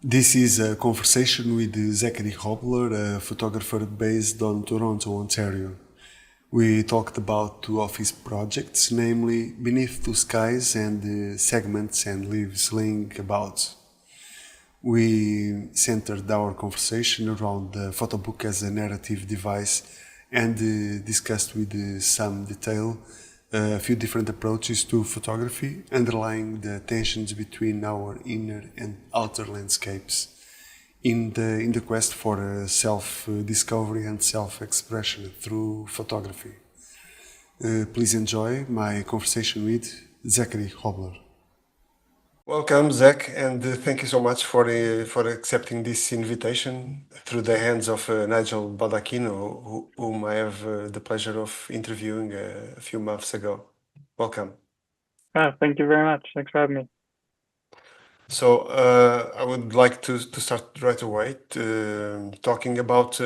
This is a conversation with Zachary Hobbler, a photographer based on Toronto, Ontario. We talked about two of his projects, namely Beneath Two Skies and Segments and Leaves Laying About. We centered our conversation around the photobook as a narrative device and discussed with some detail a few different approaches to photography, underlying the tensions between our inner and outer landscapes in the quest for self-discovery and self-expression through photography. Please enjoy my conversation with Zachary Hobbler. Welcome, Zach, and thank you so much for accepting this invitation through the hands of Nigel Baldacchino, whom I have the pleasure of interviewing a few months ago. Welcome. Thank you very much. Thanks for having me. So I would like to start right away talking about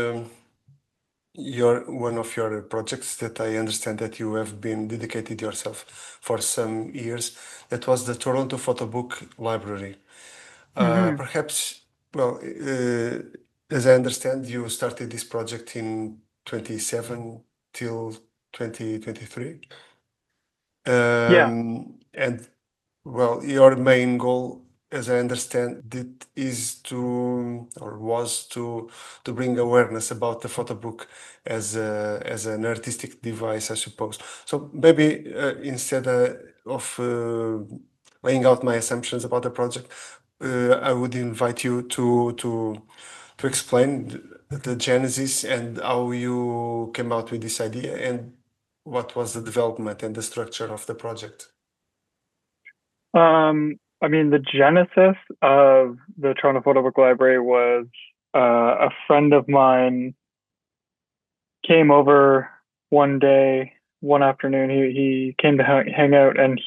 one of your projects that I understand that you have been dedicated yourself for some years. That was the Toronto Photobook Library. Perhaps, well, as I understand, you started this project in 27 till 2023. Yeah. And well, your main goal, as I understand it, is was to bring awareness about the photo book as an artistic device, I suppose. So maybe instead of laying out my assumptions about the project, I would invite you to explain the genesis and how you came out with this idea and what was the development and the structure of the project. I mean, the genesis of the Toronto Photobook Library was a friend of mine came over one day, one afternoon. He came to hang out, and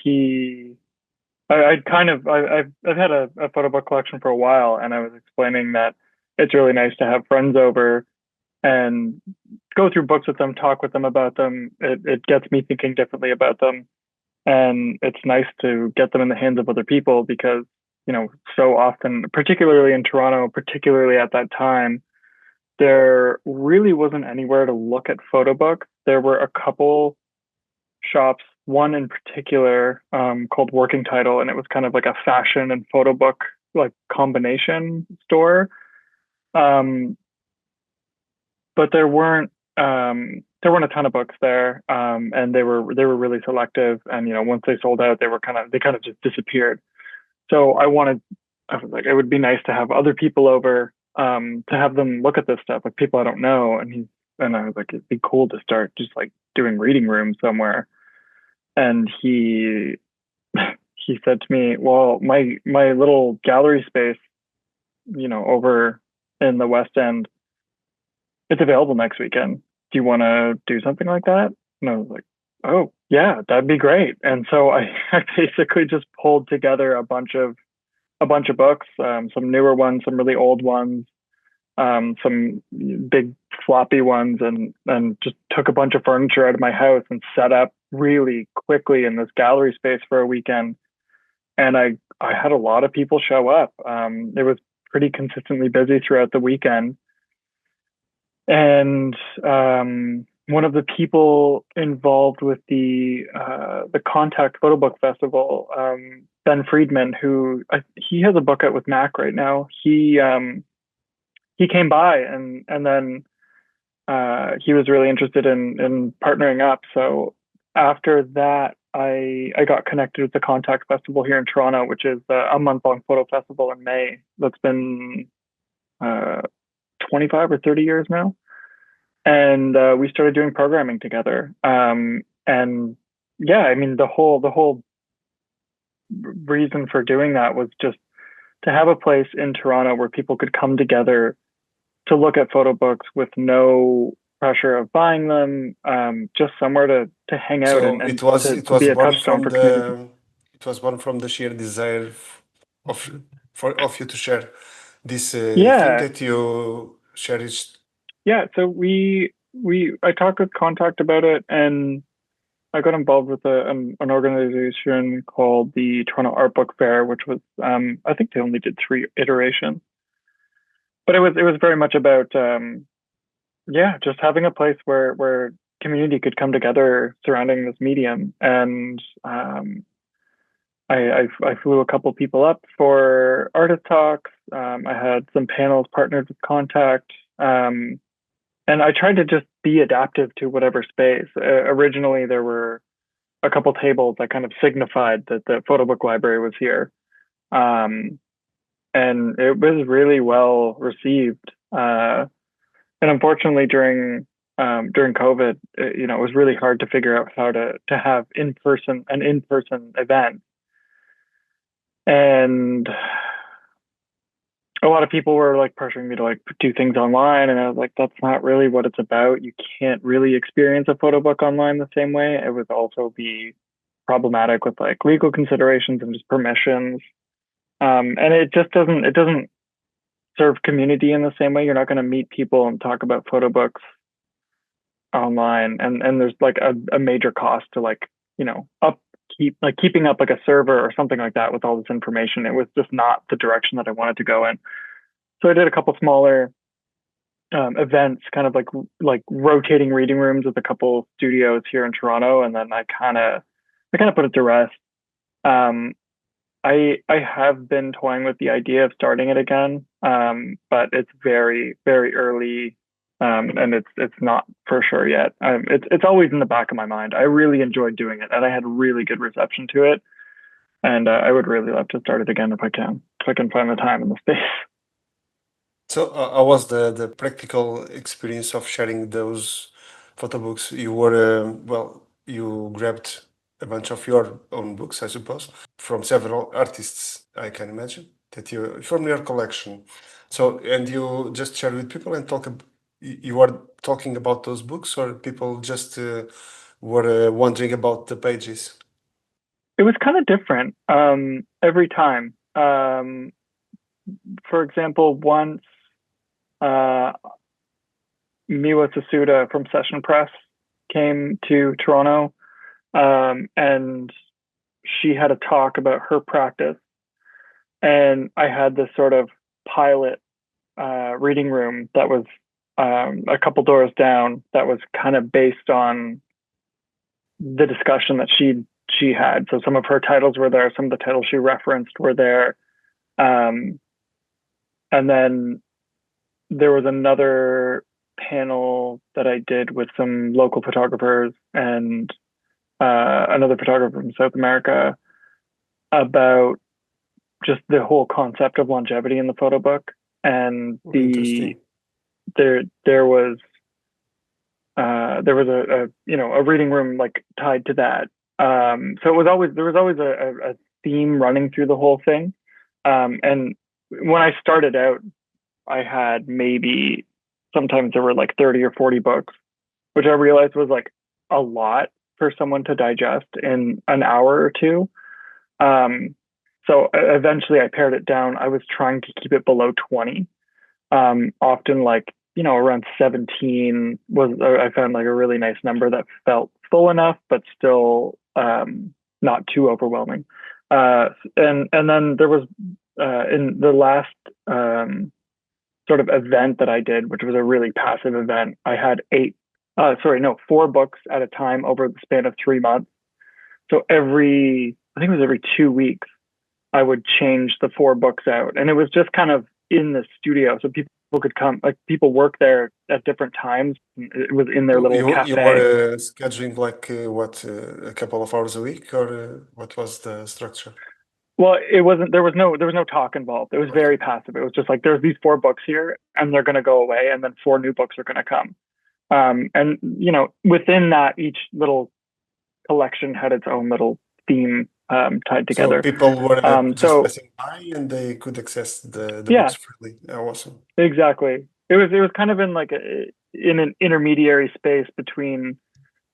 I've had a photo book collection for a while, and I was explaining that it's really nice to have friends over and go through books with them, talk with them about them. It gets me thinking differently about them. And it's nice to get them in the hands of other people because, so often, particularly in Toronto, particularly at that time, there really wasn't anywhere to look at photo books. There were a couple shops, one in particular called Working Title, and it was kind of like a fashion and photo book like combination store. But there weren't a ton of books there, and they were really selective. And once they sold out, they kind of just disappeared. So I was like, it would be nice to have other people over, to have them look at this stuff, like people I don't know. And I was like, it'd be cool to start just like doing reading rooms somewhere. And he he said to me, well, my little gallery space, over in the West End, it's available next weekend. Do you want to do something like that? And I was like, oh yeah, that'd be great. And so I basically just pulled together a bunch of books, some newer ones, some really old ones, some big floppy ones, and just took a bunch of furniture out of my house and set up really quickly in this gallery space for a weekend. And I had a lot of people show up. It was pretty consistently busy throughout the weekend. And one of the people involved with the Contact Photo Book Festival, Ben Friedman, he has a book out with Mac right now. He came by and then he was really interested in partnering up. So after that, I got connected with the Contact Festival here in Toronto, which is a month-long photo festival in May. That's been 25 or 30 years now. And we started doing programming together. And yeah, I mean, the whole reason for doing that was just to have a place in Toronto where people could come together to look at photo books with no pressure of buying them, just somewhere to hang out and to be a touchstone for community. It was born from the sheer desire of you to share this thing that you cherished. Yeah, so I talked with Contact about it, and I got involved with an organization called the Toronto Art Book Fair, which was I think they only did 3 iterations. but it was very much about yeah, just having a place where community could come together surrounding this medium. And I flew a couple people up for artist talks. I had some panels partnered with Contact. And I tried to just be adaptive to whatever space. Originally, there were a couple tables that kind of signified that the Photobook Library was here. Um, and it was really well received. And unfortunately, during COVID, it was really hard to figure out how to have an in person event. And a lot of people were like pressuring me to like do things online, and I was like, that's not really what it's about. You can't really experience a photo book online the same way. It would also be problematic with like legal considerations and just permissions. And it doesn't serve community in the same way. You're not going to meet people and talk about photo books online, and there's like a major cost to like keeping up like a server or something like that with all this information. It was just not the direction that I wanted to go in. So I did a couple smaller events, kind of like rotating reading rooms with a couple studios here in Toronto, and then I kind of put it to rest. Um, I have been toying with the idea of starting it again, but it's very very early, and it's not for sure yet. It's always in the back of my mind. I really enjoyed doing it, and I had really good reception to it. And I would really love to start it again if I can find the time and the space. So, how was the practical experience of sharing those photo books? You were, well, you grabbed a bunch of your own books, I suppose, from several artists, I can imagine, that you from your collection. So, and you just share with people and you are talking about those books, or people just were wondering about the pages? It was kind of different every time. For example, once uh, Miwa Sasuda from Session Press came to Toronto, and she had a talk about her practice, and I had this sort of pilot reading room that was a couple doors down that was kind of based on the discussion that she had. So some of her titles were there, some of the titles she referenced were there, um, and then there was another panel that I did with some local photographers and another photographer from South America about just the whole concept of longevity in the photo book. And Interesting. there was a reading room like tied to that. So there was always a theme running through the whole thing. And when I started out, I had maybe sometimes there were like 30 or 40 books, which I realized was like a lot for someone to digest in an hour or two. Um, so eventually I pared it down. I was trying to keep it below 20. Often like, around 17 was, I found like a really nice number that felt full enough, but still not too overwhelming. And then there was in the last sort of event that I did, which was a really passive event, I had four books at a time over the span of 3 months. So I think it was every 2 weeks, I would change the four books out. And it was just kind of in the studio. So people could come, like people work there at different times. It was in their little You cafe. were scheduling like a couple of hours a week, or what was the structure? Well, it wasn't, there was no talk involved. It was Okay. very passive. It was just like, there's these four books here and they're going to go away. And then four new books are going to come. And within that, each little collection had its own little theme tied So together. people were just So passing by and they could access the yeah, books freely. Oh, awesome. exactly. It was kind of in like in an intermediary space between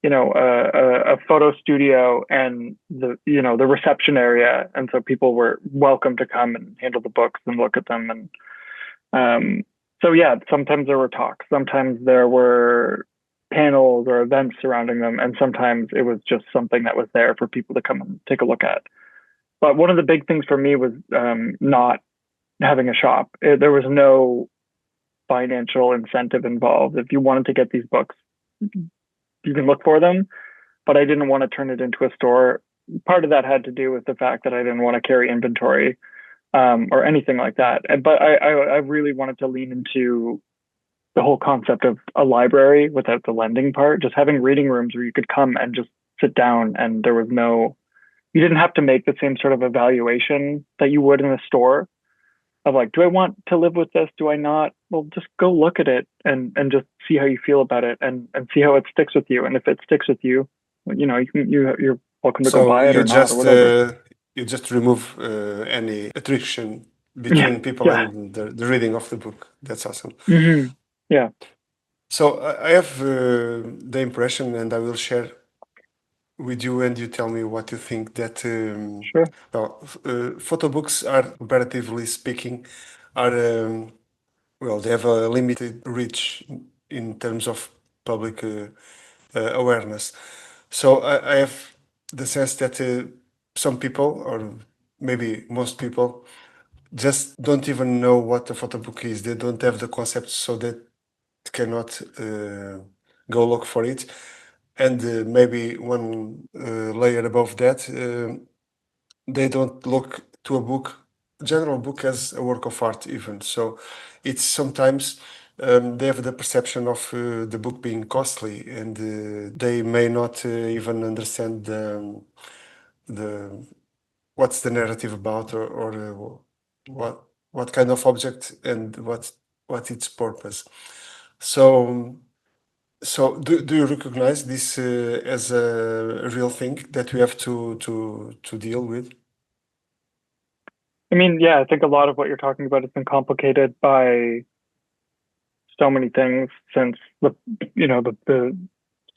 a photo studio and the reception area, and so people were welcome to come and handle the books and look at them. And so yeah, sometimes there were talks, sometimes there were panels or events surrounding them, and sometimes it was just something that was there for people to come and take a look at. But one of the big things for me was not having a shop. There was no financial incentive involved. If you wanted to get these books, you can look for them, but I didn't want to turn it into a store. Part of that had to do with the fact that I didn't want to carry inventory or anything like that. But I really wanted to lean into the whole concept of a library without the lending part, just having reading rooms where you could come and just sit down and there was no, you didn't have to make the same sort of evaluation that you would in a store of like, do I want to live with this? Do I not? Well, just go look at it and just see how you feel about it and see how it sticks with you. And if it sticks with you, you know, you're welcome to go So buy it you or not or whatever. you just remove any attraction Yeah. between people Yeah. and the reading of the book. That's awesome. Yeah. So I have the impression, and I will share with you, and you tell me what you think, that Sure. well, photo books are, comparatively speaking, are well, they have a limited reach in terms of public awareness. So I have the sense that some people, or maybe most people, just don't even know what a photo book is. They don't have the concept, so they cannot go look for it. And maybe one layer above that, they don't look to a book, general book, as a work of art even. So it's sometimes they have the perception of the book being costly, and they may not even understand the what's the narrative about, or what kind of object and what its purpose. So do you recognize this as a real thing that we have to deal with? I mean, yeah, I think a lot of what you're talking about has been complicated by so many things since the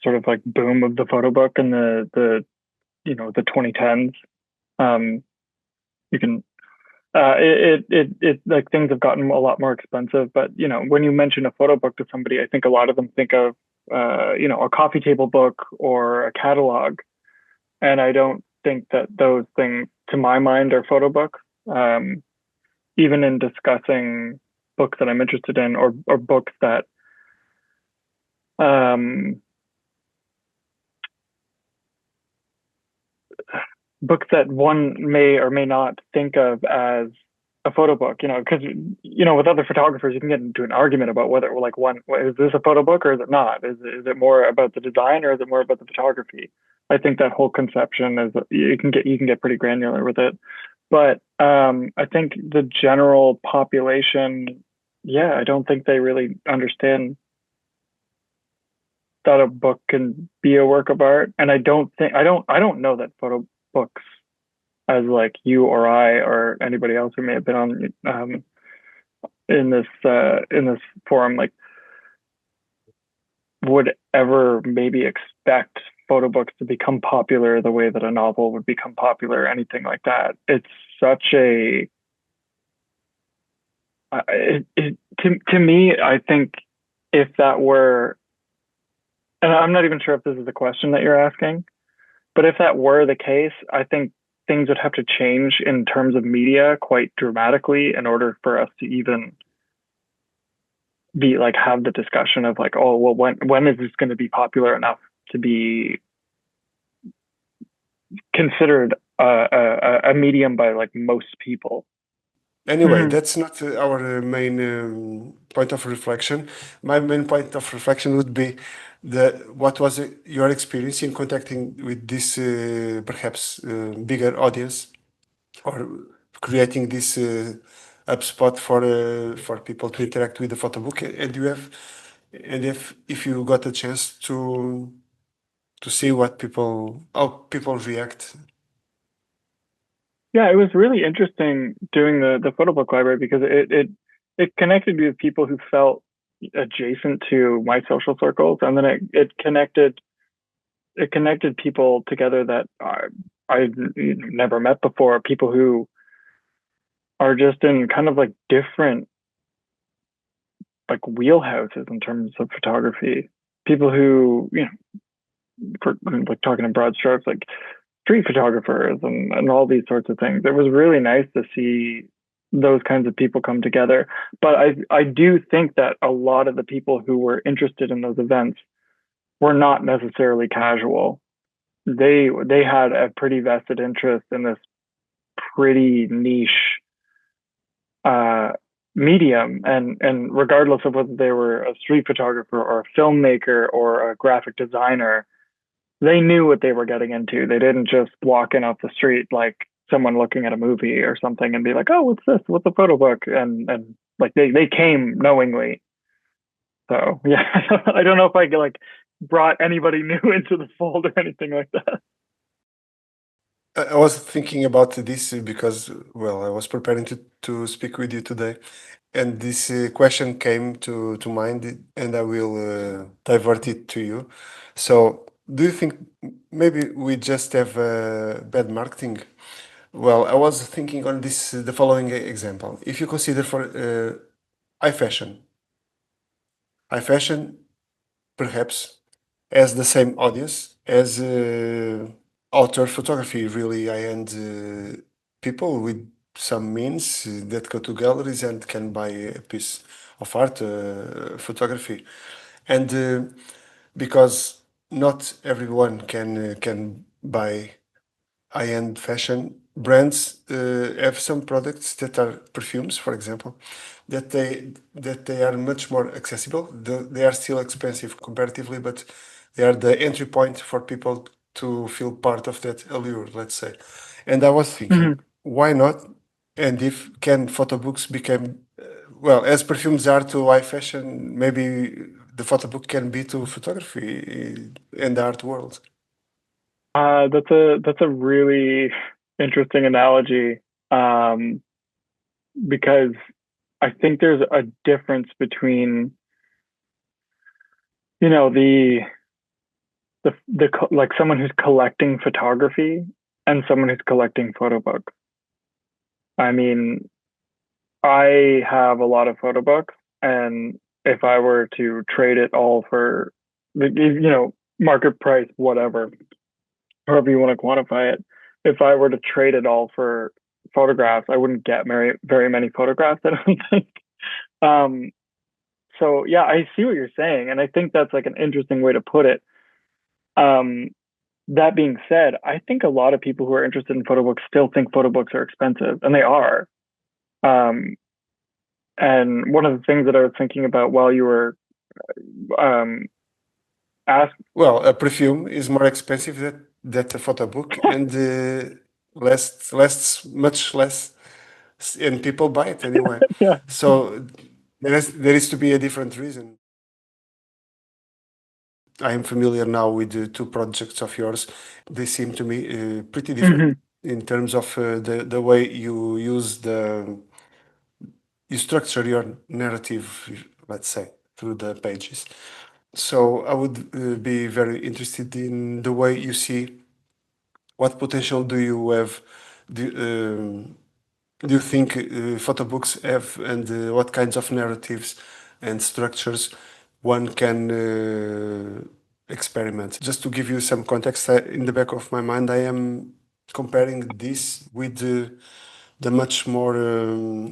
sort of like boom of the photo book and the 2010s. You can it like things have gotten a lot more expensive, but when you mention a photo book to somebody, I think a lot of them think of a coffee table book or a catalog, and I don't think that those things, to my mind, are photo books. Even in discussing books that I'm interested in, or books that one may or may not think of as a photo book, because with other photographers you can get into an argument about whether, like, one, is this a photo book or is it not? Is it more about the design or is it more about the photography? I think that whole conception is, you can get pretty granular with it, but I think the general population, yeah, I don't think they really understand that a book can be a work of art, and I don't know that photo books, as like you or I or anybody else who may have been on in this forum, like, would ever maybe expect photo books to become popular the way that a novel would become popular, or anything like that. It's such a to me, I think if that were, and I'm not even sure if this is the question that you're asking, but if that were the case, I think things would have to change in terms of media quite dramatically in order for us to even be like, have the discussion of like, oh, well, when is this going to be popular enough to be considered a medium by like most people? Anyway, that's not our main point of reflection. My main point of reflection would be what was your experience in contacting with this perhaps bigger audience, or creating this HubSpot for people to interact with the photo book, and if you got a chance to see how people react. Yeah, it was really interesting doing the photo book library because it connected me with people who felt adjacent to my social circles, and then it connected people together that I never met before. People who are just in kind of like different like wheelhouses in terms of photography. People who, for like talking in broad strokes, like street photographers and all these sorts of things. It was really nice to see those kinds of people come together. But I do think that a lot of the people who were interested in those events were not necessarily casual. They had a pretty vested interest in this pretty niche uh, medium, and regardless of whether they were a street photographer or a filmmaker or a graphic designer, they knew what they were getting into. They didn't just walk in off the street like someone looking at a movie or something and be like, "Oh, what's this? What's a photo book?" And like they came knowingly. So yeah, I don't know if I like brought anybody new into the fold or anything like that. I was thinking about this because, well, I was preparing to speak with you today, and this question came to mind, and I will divert it to you. So, do you think maybe we just have bad marketing? Well, I was thinking on this the following example. If you consider for high fashion, high fashion perhaps has the same audience as outdoor photography, really high-end people with some means that go to galleries and can buy a piece of art, photography, and because not everyone can buy high-end fashion brands have some products that are perfumes, for example, that they are much more accessible. They are still expensive comparatively, but they are the entry point for people to feel part of that allure, let's say. And I was thinking, Mhm. why not? And if can photo books become well, as perfumes are to high fashion, maybe the photo book can be to photography and the art world. That's a really interesting analogy, um, because I think there's a difference between you know like someone who's collecting photography and someone who's collecting photo books. I mean, I have a lot of photo books, and if I were to trade it all for market price, whatever, however you want to quantify it, if I were to trade it all for photographs, I wouldn't get very many photographs, I don't think. Um, so yeah, I see what you're saying, and I think that's like an interesting way to put it. Um, that being said, I think a lot of people who are interested in photo books still think photo books are expensive, and they are. Um, and one of the things that I was thinking about while you were um, asked, Well, a perfume is more expensive that a photo book, and lasts much less, and people buy it anyway. yeah, So there is to be a different reason. I am familiar now with the two projects of yours. They seem to me pretty different hmm in terms of the way you structure your narrative, let's say, through the pages. So I would be very interested in the way you see what potential do you have, do, do you think photo books have, and what kinds of narratives and structures one can experiment? Just to give you some context, in the back of my mind, I am comparing this with the much more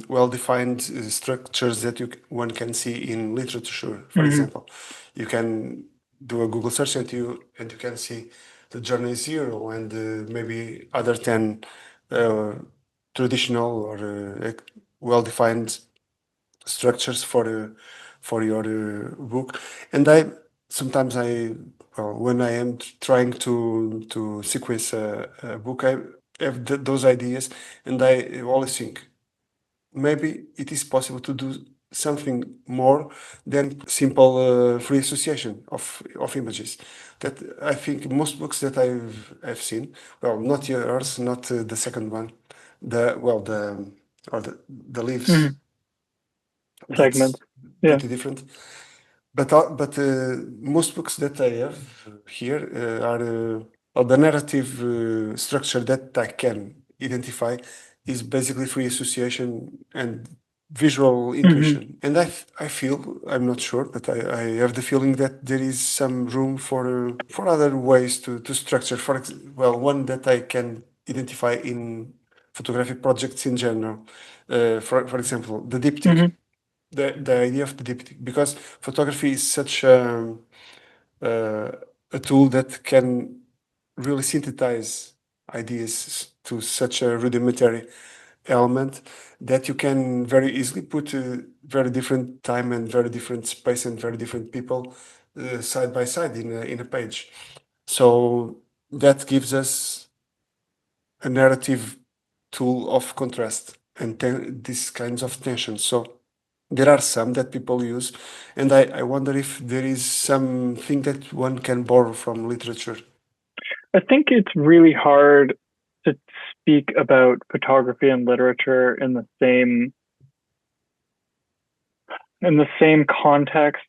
well-defined structures that one can see in literature. For hmm example, you can do a Google search and you can see the journey zero and maybe other 10 uh, traditional or well-defined structures for your book. And I sometimes I well, when I am trying to sequence a book, I have those ideas, and I always think maybe it is possible to do something more than simple free association of images. That I think most books that I've seen, well, not yours, not the second one, the well the leaves. hmm That's segments. Yeah. pretty different. But most books that I have here are well, the narrative structure that I can identify is basically free association and visual hmm intuition. And I feel, I'm not sure, but I have the feeling that there is some room for other ways to structure. Well, one that I can identify in photographic projects in general. For example, the diptych, the idea of the diptych, because photography is such a tool that can really synthesize ideas to such a rudimentary element that you can very easily put very different time and very different space and very different people side by side in a page. So that gives us a narrative tool of contrast and these kinds of tensions. So there are some that people use, and I wonder if there is something that one can borrow from literature. I think it's really hard to speak about photography and literature in the same context,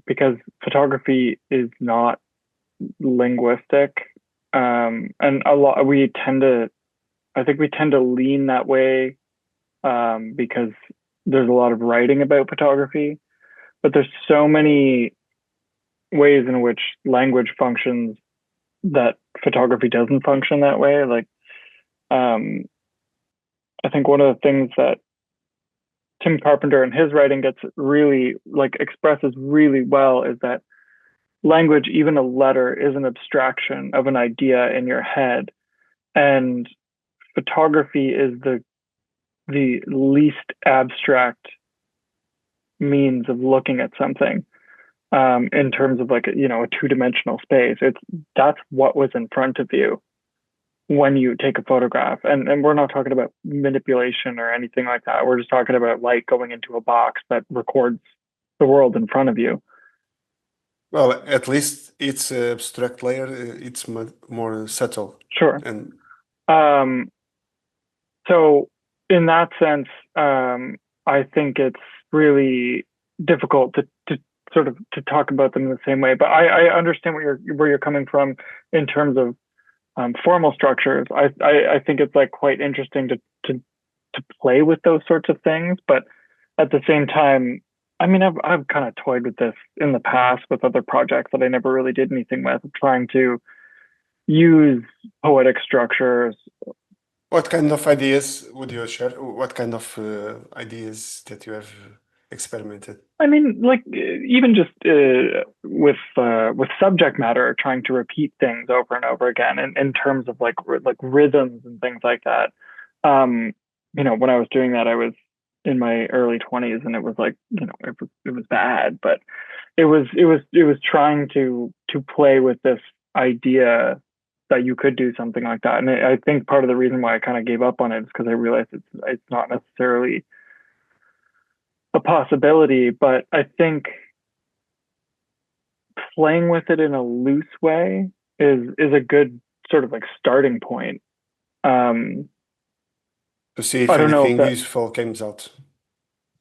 because photography is not linguistic, and I think we tend to lean that way, because there's a lot of writing about photography, but there's so many ways in which language functions that photography doesn't function that way. Like, I think one of the things that Tim Carpenter in his writing gets really expresses really well is that language, even a letter, is an abstraction of an idea in your head, and photography is the least abstract means of looking at something, in terms of a two-dimensional space. That's what was in front of you when you take a photograph, and we're not talking about manipulation or anything like that. We're just talking about light going into a box that records the world in front of you. Well, at least its abstract layer, it's more subtle. Sure. And so in that sense, I think it's really difficult to sort of to talk about them in the same way. But I understand where you're coming from in terms of formal structures. I think it's quite interesting to play with those sorts of things, but at the same time, I mean, I've kind of toyed with this in the past with other projects that I never really did anything with, trying to use poetic structures. what kind of ideas would you share? What kind of ideas that you have experimented? I mean, even just with subject matter, trying to repeat things over and over again, in terms of like rhythms and things like that. When I was doing that, I was in my early 20s, and it was it was bad, but it was trying to play with this idea that you could do something like that. And I think part of the reason why I kind of gave up on it is because I realized it's not necessarily a possibility, but I think playing with it in a loose way is a good sort of starting point. To see if I don't know if anything that, useful comes out.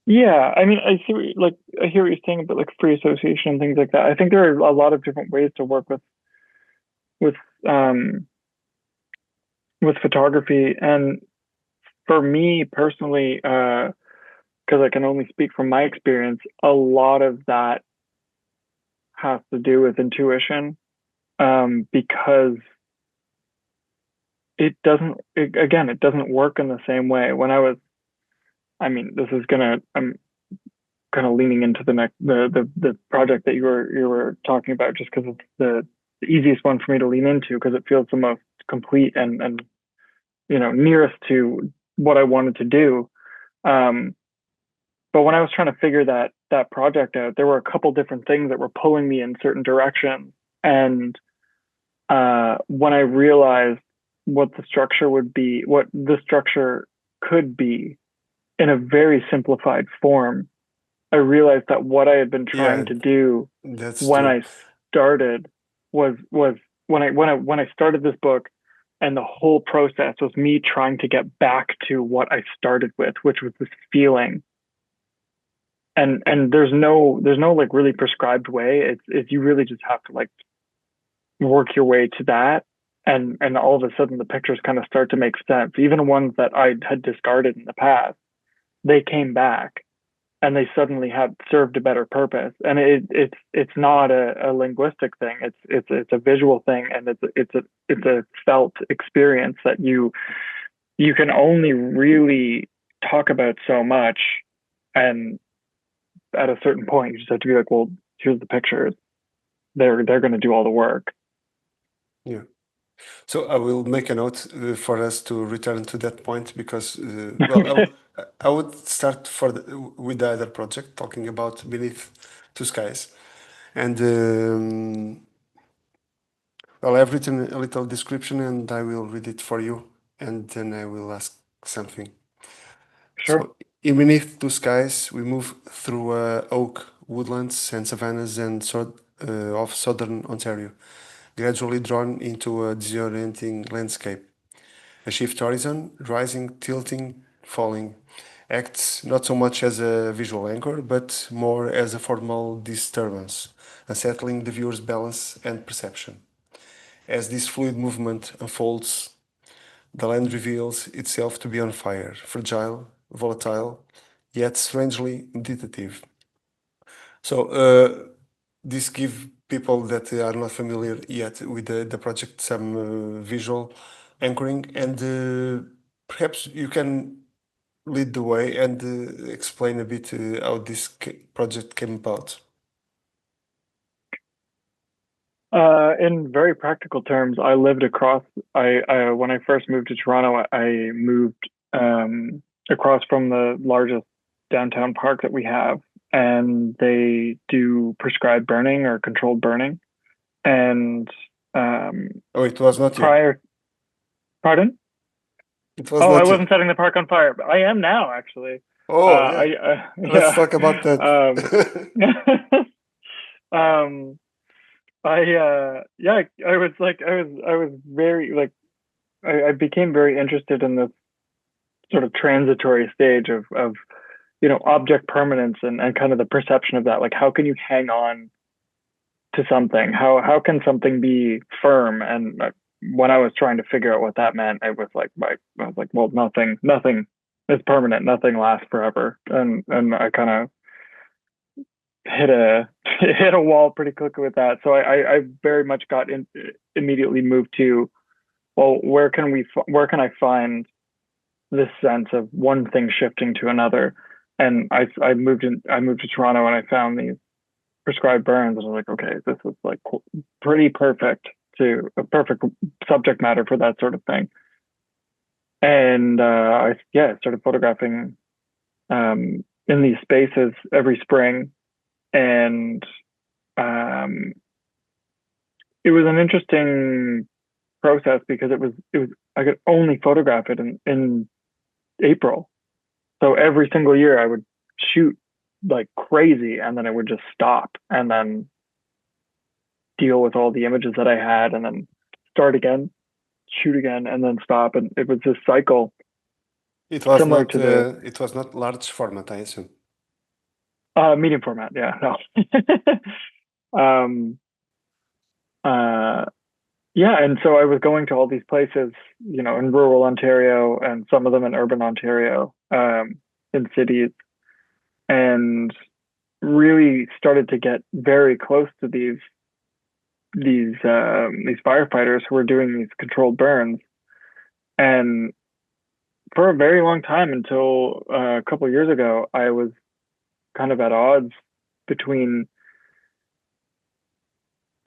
yeah, I mean, I hear what you're saying about free association and things like that. I think there are a lot of different ways to work with photography, and for me personally, because I can only speak from my experience, a lot of that has to do with intuition, because it doesn't work in the same way. When I'm kind of leaning into the project that you were talking about, just because it's the easiest one for me to lean into, because it feels the most complete and nearest to what I wanted to do. But when I was trying to figure that project out, there were a couple different things that were pulling me in certain directions. And when I realized what the structure could be in a very simplified form, I realized that what I had been trying to do when I started was when I started this book, and the whole process was me trying to get back to what I started with, which was this feeling. And there's no really prescribed way. It's you really just have to work your way to that, and all of a sudden the pictures kind of start to make sense. Even ones that I had discarded in the past, they came back, and they suddenly had served a better purpose. And it's not a linguistic thing. It's a visual thing, and it's a felt experience that you can only really talk about so much, and at a certain point, you just have to be like, well, here's the pictures. They're going to do all the work. Yeah. So I will make a note for us to return to that point because, I would start with the other project, talking about Beneath Two Skies. And well, I've written a little description and I will read it for you, and then I will ask something. Sure. So, in Beneath Two Skies, we move through oak woodlands and savannas of southern Ontario, gradually drawn into a disorienting landscape. A shift horizon, rising, tilting, falling, acts not so much as a visual anchor, but more as a formal disturbance, unsettling the viewer's balance and perception. As this fluid movement unfolds, the land reveals itself to be on fire, fragile, volatile, yet strangely meditative. So, this give people that are not familiar yet with the project some visual anchoring, and perhaps you can lead the way and explain a bit how this project came about. In very practical terms, I lived across. I when I first moved to Toronto, I moved across from the largest downtown park that we have, and they do prescribed burning or controlled burning. And Oh, it was not you. Pardon? It was Oh, I not you. wasn't setting the park on fire, but I am now actually. Oh, yeah. Let's Yeah. talk about that. I was like, I was very like, I became very interested in this sort of transitory stage of object permanence and kind of the perception of that. Like, how can you hang on to something? How can something be firm? And when I was trying to figure out what that meant, I was like, well, nothing is permanent. Nothing lasts forever. And I kind of hit a wall pretty quickly with that. So I very much immediately moved to, well, where can I find this sense of one thing shifting to another? And I moved to Toronto and I found these prescribed burns, and I was like, okay, this is like pretty perfect a perfect subject matter for that sort of thing. And I started photographing in these spaces every spring, and it was an interesting process because it was I could only photograph it in April. So every single year I would shoot like crazy, and then I would just stop and then deal with all the images that I had, and then start again, shoot again, and then stop. And it was this cycle. It was similar not. to the It was not large format, I assume. medium format. Yeah, no. Yeah, and so I was going to all these places, in rural Ontario and some of them in urban Ontario, in cities, and really started to get very close to these firefighters who were doing these controlled burns. And for a very long time, until a couple of years ago, I was kind of at odds between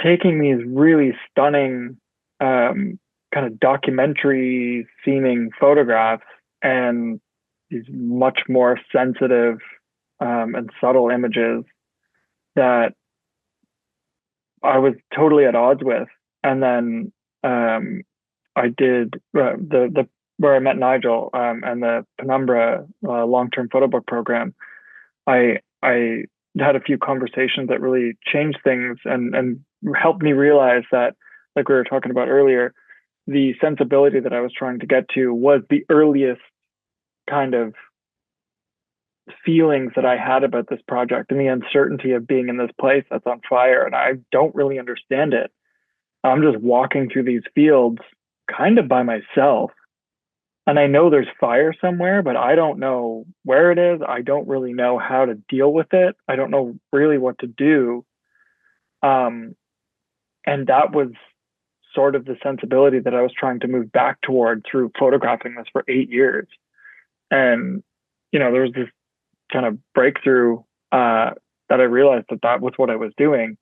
taking these really stunning kind of documentary seeming photographs and these much more sensitive and subtle images that I was totally at odds with. And then I did the where I met Nigel and the Penumbra long-term photo book program. I had a few conversations that really changed things and helped me realize that, like we were talking about earlier, the sensibility that I was trying to get to was the earliest kind of feelings that I had about this project and the uncertainty of being in this place that's on fire, and I don't really understand it. I'm just walking through these fields kind of by myself, and I know there's fire somewhere, but I don't know where it is. I don't really know how to deal with it. I don't know really what to do. And that was sort of the sensibility that I was trying to move back toward through photographing this for 8 years. And there was this kind of breakthrough that I realized that was what I was doing.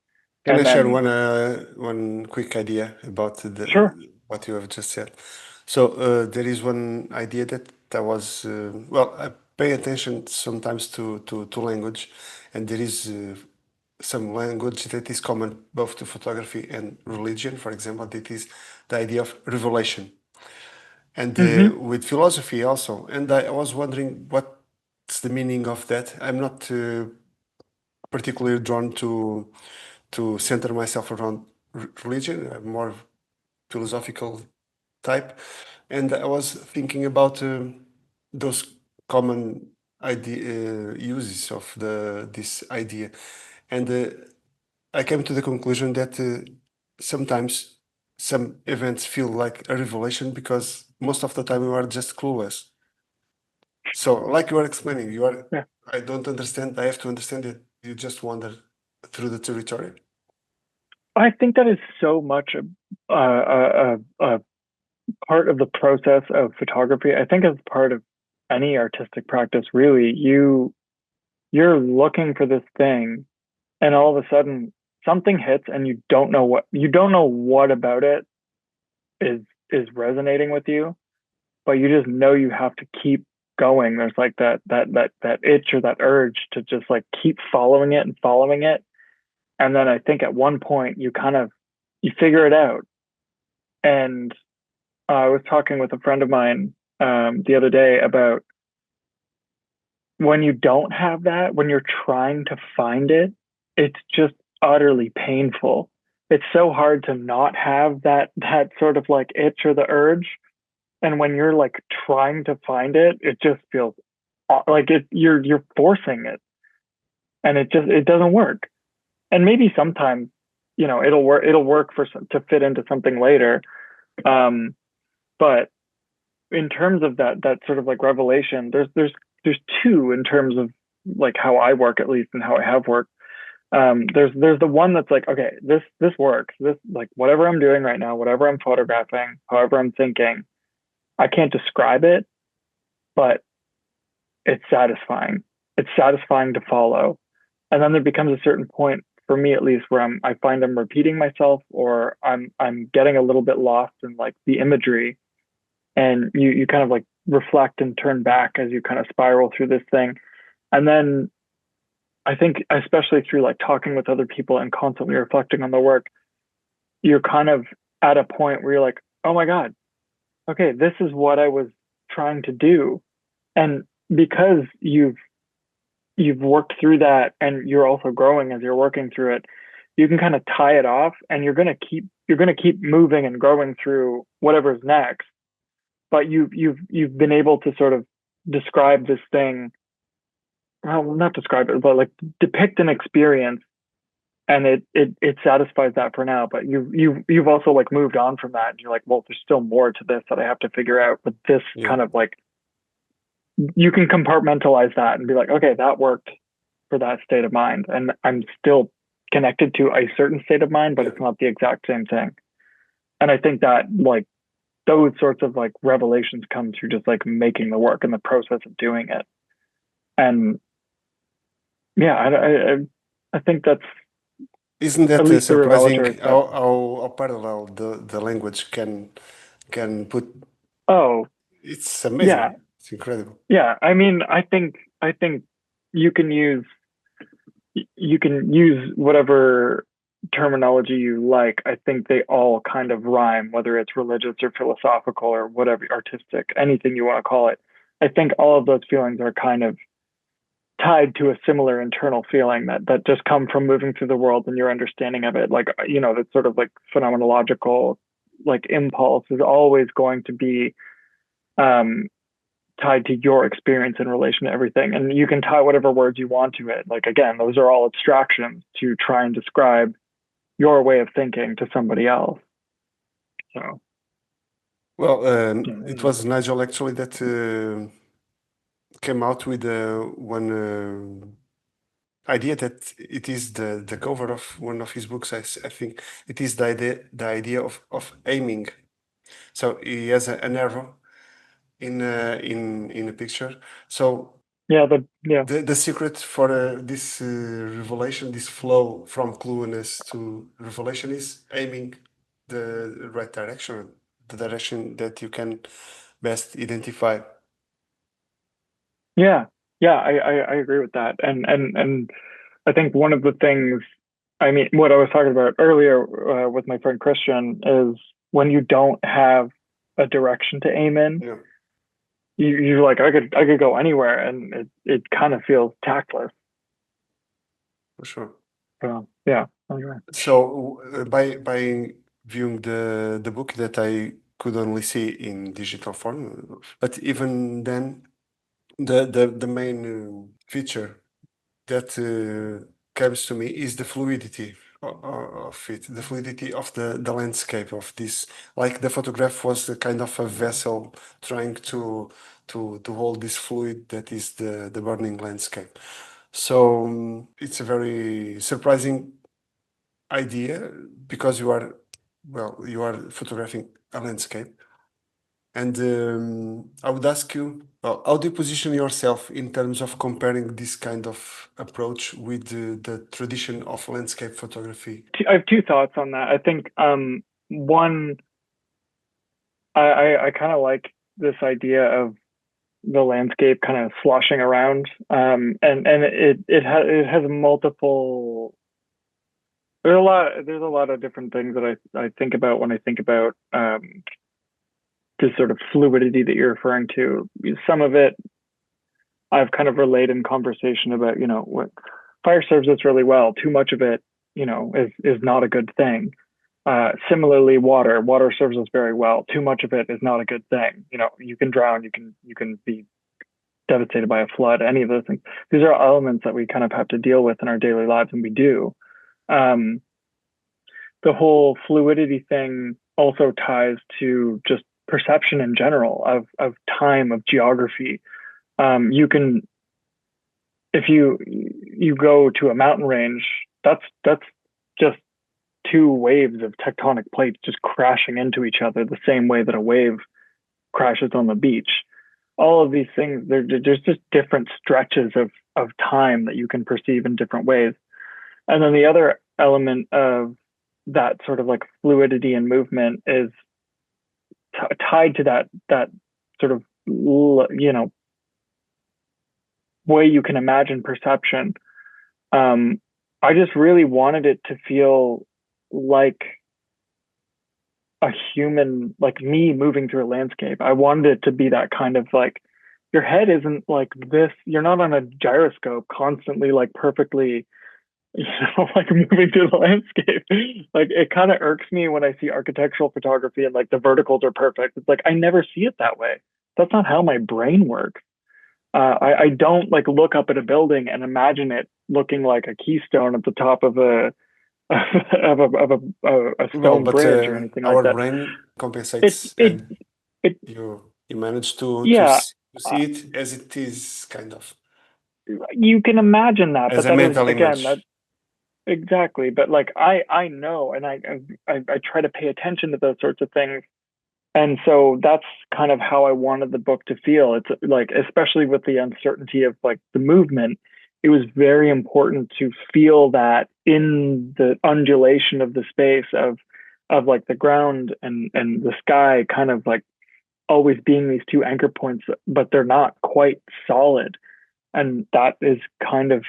Can And I share then, one quick idea about sure. what you have just said? So there is one idea that I was well, I pay attention sometimes to language, and there is some language that is common both to photography and religion. For example, that is the idea of revelation, and Hmm. with philosophy also. And I was wondering what's the meaning of that. I'm not particularly drawn to center myself around religion. I'm more philosophical type, and I was thinking about those common idea uses of this idea, and I came to the conclusion that sometimes some events feel like a revelation because most of the time you are just clueless. So, like you are explaining, you are. Yeah. I don't understand. I have to understand it. You just wander through the territory. I think that is so much a part of the process of photography. I think as part of any artistic practice, really, you're looking for this thing, and all of a sudden something hits, and you don't know what about it is is resonating with you, but you just know you have to keep going. There's like that itch or that urge to just like keep following it and following it. And then I think at one point you figure it out. And I was talking with a friend of mine the other day about when you don't have that, when you're trying to find it, it's just utterly painful. It's so hard to not have that sort of like itch or the urge. And when you're like trying to find it, it just feels like you're forcing it, and it doesn't work. And maybe sometimes, it'll work to fit into something later. Um, but in terms of that sort of like revelation, there's two in terms of like how I work, at least, and how I have worked. There's the one that's like, okay, this works. This, like, whatever I'm doing right now, whatever I'm photographing, however I'm thinking, I can't describe it, but it's satisfying. It's satisfying to follow. And then there becomes a certain point, for me at least, where I find I'm repeating myself, or I'm getting a little bit lost in like the imagery, and you kind of like reflect and turn back as you kind of spiral through this thing. And then I think, especially through like talking with other people and constantly reflecting on the work, you're kind of at a point where you're like, oh my God, okay, this is what I was trying to do. And because you've worked through that, and you're also growing as you're working through it, you can kind of tie it off, and you're gonna keep moving and growing through whatever's next. But you've been able to sort of describe this thing, well, not describe it, but like depict an experience, and it satisfies that for now. But you've also like moved on from that, and you're like, well, there's still more to this that I have to figure out. But this Yeah. kind of like, you can compartmentalize that and be like, okay, that worked for that state of mind, and I'm still connected to a certain state of mind, but Yeah. it's not the exact same thing. And I think that like those sorts of like revelations come through just like making the work and the process of doing it. And yeah, I think that's Isn't at that least the surprising revelatory step. how parallel the language can put? Oh, It's yeah. amazing. It's incredible. Yeah. I mean, I think you can use whatever terminology you like. I think they all kind of rhyme, whether it's religious or philosophical or whatever, artistic, anything you want to call it. I think all of those feelings are kind of tied to a similar internal feeling that just come from moving through the world and your understanding of it. Like, that sort of like phenomenological like impulse is always going to be um tied to your experience in relation to everything. And you can tie whatever words you want to it. Like, again, those are all abstractions to try and describe your way of thinking to somebody else. So, Well, it yeah. was Nigel actually that came out with one idea that it is the cover of one of his books. I think it is the idea of aiming. So he has an arrow in a picture. So The secret for this revelation, this flow from clueless to revelation, is aiming the right direction, the direction that you can best identify. I agree with that. And I think one of the things, I mean, what I was talking about earlier with my friend Christian is when you don't have a direction to aim in, Yeah, you're like, I could go anywhere, and it kind of feels tactless. for sure. So yeah, anyway. So by viewing the book that I could only see in digital form, but even then, the main feature that comes to me is the fluidity of it, the fluidity of the landscape of this. Like the photograph was a kind of a vessel trying to hold this fluid that is the burning landscape. So it's a very surprising idea because you are photographing a landscape. And I would ask you, well, how do you position yourself in terms of comparing this kind of approach with the tradition of landscape photography? I have two thoughts on that. I think one, I kind of like this idea of the landscape kind of sloshing around, and it has multiple. There's a lot of different things that I think about when I think about this sort of fluidity that you're referring to. Some of it I've kind of relayed in conversation about, what fire serves us really well. Too much of it, is not a good thing. Similarly, water serves us very well. Too much of it is not a good thing. You can drown, you can be devastated by a flood, any of those things. These are elements that we kind of have to deal with in our daily lives, and we do. The whole fluidity thing also ties to just perception in general of time, of geography. You can, if you go to a mountain range, that's just two waves of tectonic plates just crashing into each other the same way that a wave crashes on the beach. All of these things, there's just different stretches of time that you can perceive in different ways. And then the other element of that sort of like fluidity and movement is tied to that sort of, way you can imagine perception. I just really wanted it to feel like a human, like me moving through a landscape. I wanted it to be that kind of like, your head isn't like this. You're not on a gyroscope constantly like perfectly, like moving through the landscape. Like it kind of irks me when I see architectural photography and like the verticals are perfect. It's like, I never see it that way. That's not how my brain works. I don't like look up at a building and imagine it looking like a keystone at the top of a stone But bridge or anything like our that. brain It compensates, it and it you manage to yeah. see it as it is, kind of You can imagine that, as but a that is mental again that image. exactly. But like I know, and I try to pay attention to those sorts of things. And so that's kind of how I wanted the book to feel. It's like, especially with the uncertainty of like the movement, it was very important to feel that in the undulation of the space of like the ground and the sky kind of like always being these two anchor points, but they're not quite solid. And that is kind of,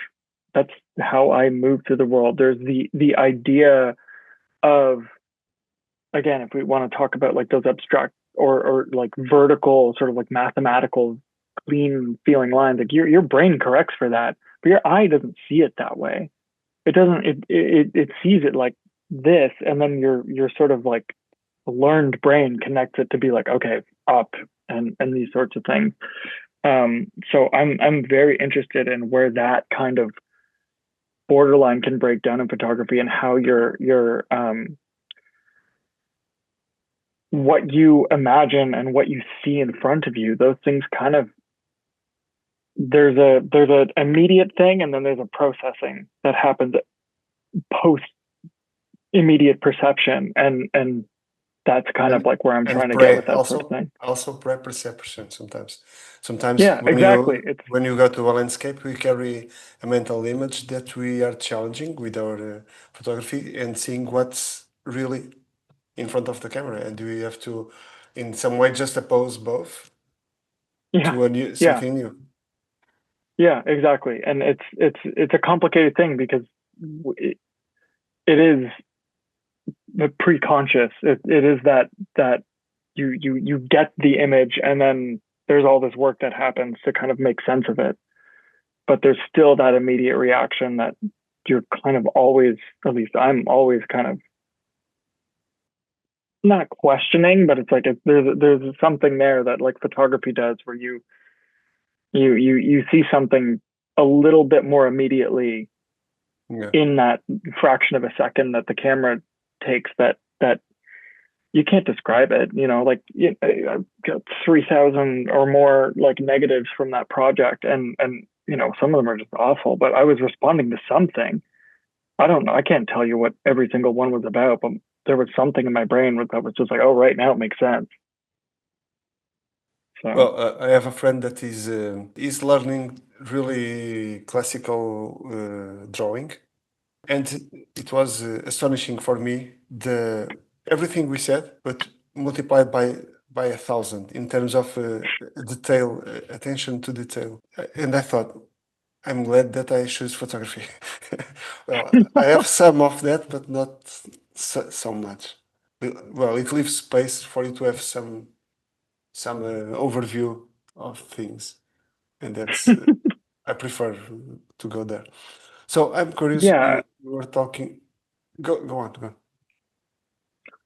that's how I move through the world. There's the idea of, again, if we want to talk about like those abstract or like vertical, sort of like mathematical, clean feeling lines, like your brain corrects for that, but your eye doesn't see it that way. It doesn't. It sees it like this, and then your sort of like learned brain connects it to be like, okay, up and these sorts of things. So I'm very interested in where that kind of borderline can break down in photography and how your what you imagine and what you see in front of you, those things kind of, there's a immediate thing, and then there's a processing that happens post immediate perception, and that's kind of like where I'm And trying to get with pre that sort of thing. also pre-perception sometimes. Sometimes Yeah, exactly. It's when you go to a landscape, we carry a mental image that we are challenging with our photography and seeing what's really in front of the camera, and we have to, in some way, just oppose both yeah, to a new yeah, something new. yeah, exactly. And it's a complicated thing because it is the pre-conscious. It is that you get the image and then there's all this work that happens to kind of make sense of it. But there's still that immediate reaction that you're kind of always, at least I'm always kind of not questioning, but it's like there's something there that like photography does where you see something a little bit more immediately Yeah. in that fraction of a second that the camera takes that you can't describe it. Like I've got 3,000 or more like negatives from that project, and some of them are just awful. But I was responding to something. I don't know. I can't tell you what every single one was about, but there was something in my brain that was just like, oh, right now it makes sense. So Well, I have a friend that is learning really classical drawing, and it was astonishing for me the everything we said, but multiplied by 1,000 in terms of detail, attention to detail. And I thought, I'm glad that I choose photography. Well, I have some of that, but not so much. Well, it leaves space for you to have some overview of things, and that's I prefer to go there. So I'm curious. yeah. You were talking. Go on. Go on.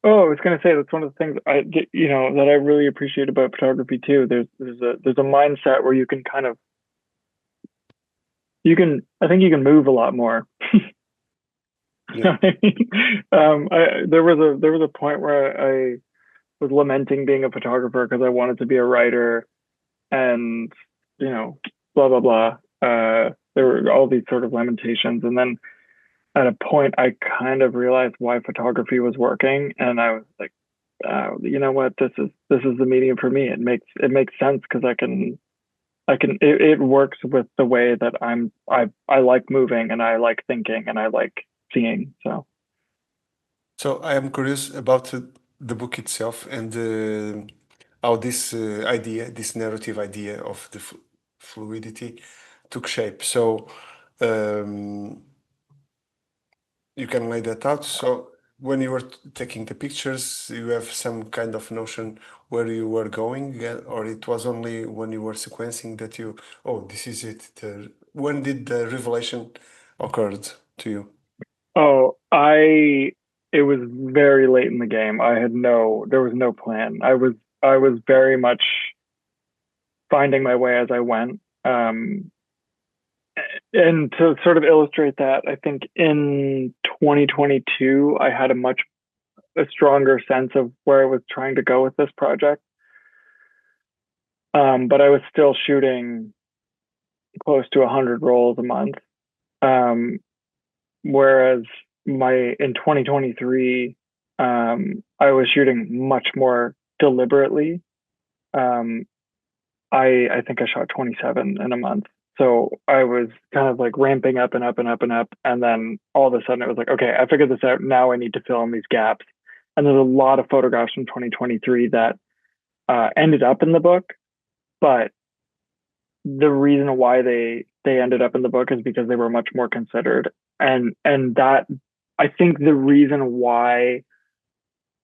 Oh, I was gonna say that's one of the things that I really appreciate about photography too. There's a mindset where you can kind of I think you can move a lot more. Yeah. There was a point where I was lamenting being a photographer because I wanted to be a writer, and blah blah blah. There were all these sort of lamentations, and then at a point I kind of realized why photography was working, and I was like, you know what, this is the medium for me. It makes sense because it works with the way that I like moving and I like thinking and I like seeing. So I am curious about the book itself and how this idea, this narrative idea of the fluidity, took shape. So um, you can lay that out. So when you were taking the pictures, you have some kind of notion where you were going, or it was only when you were sequencing that oh, this is it. When did the revelation occurred to you? Oh, it was very late in the game. There was no plan. I was very much finding my way as I went. And to sort of illustrate that, I think in 2022, I had a stronger sense of where I was trying to go with this project. But I was still shooting close to 100 rolls a month. Whereas in 2023, I was shooting much more deliberately. I think I shot 27 in a month. So I was kind of like ramping up and up and up and up. And then all of a sudden it was like, okay, I figured this out. Now I need to fill in these gaps. And there's a lot of photographs from 2023 that ended up in the book. But the reason why they ended up in the book is because they were much more considered. And that, I think the reason why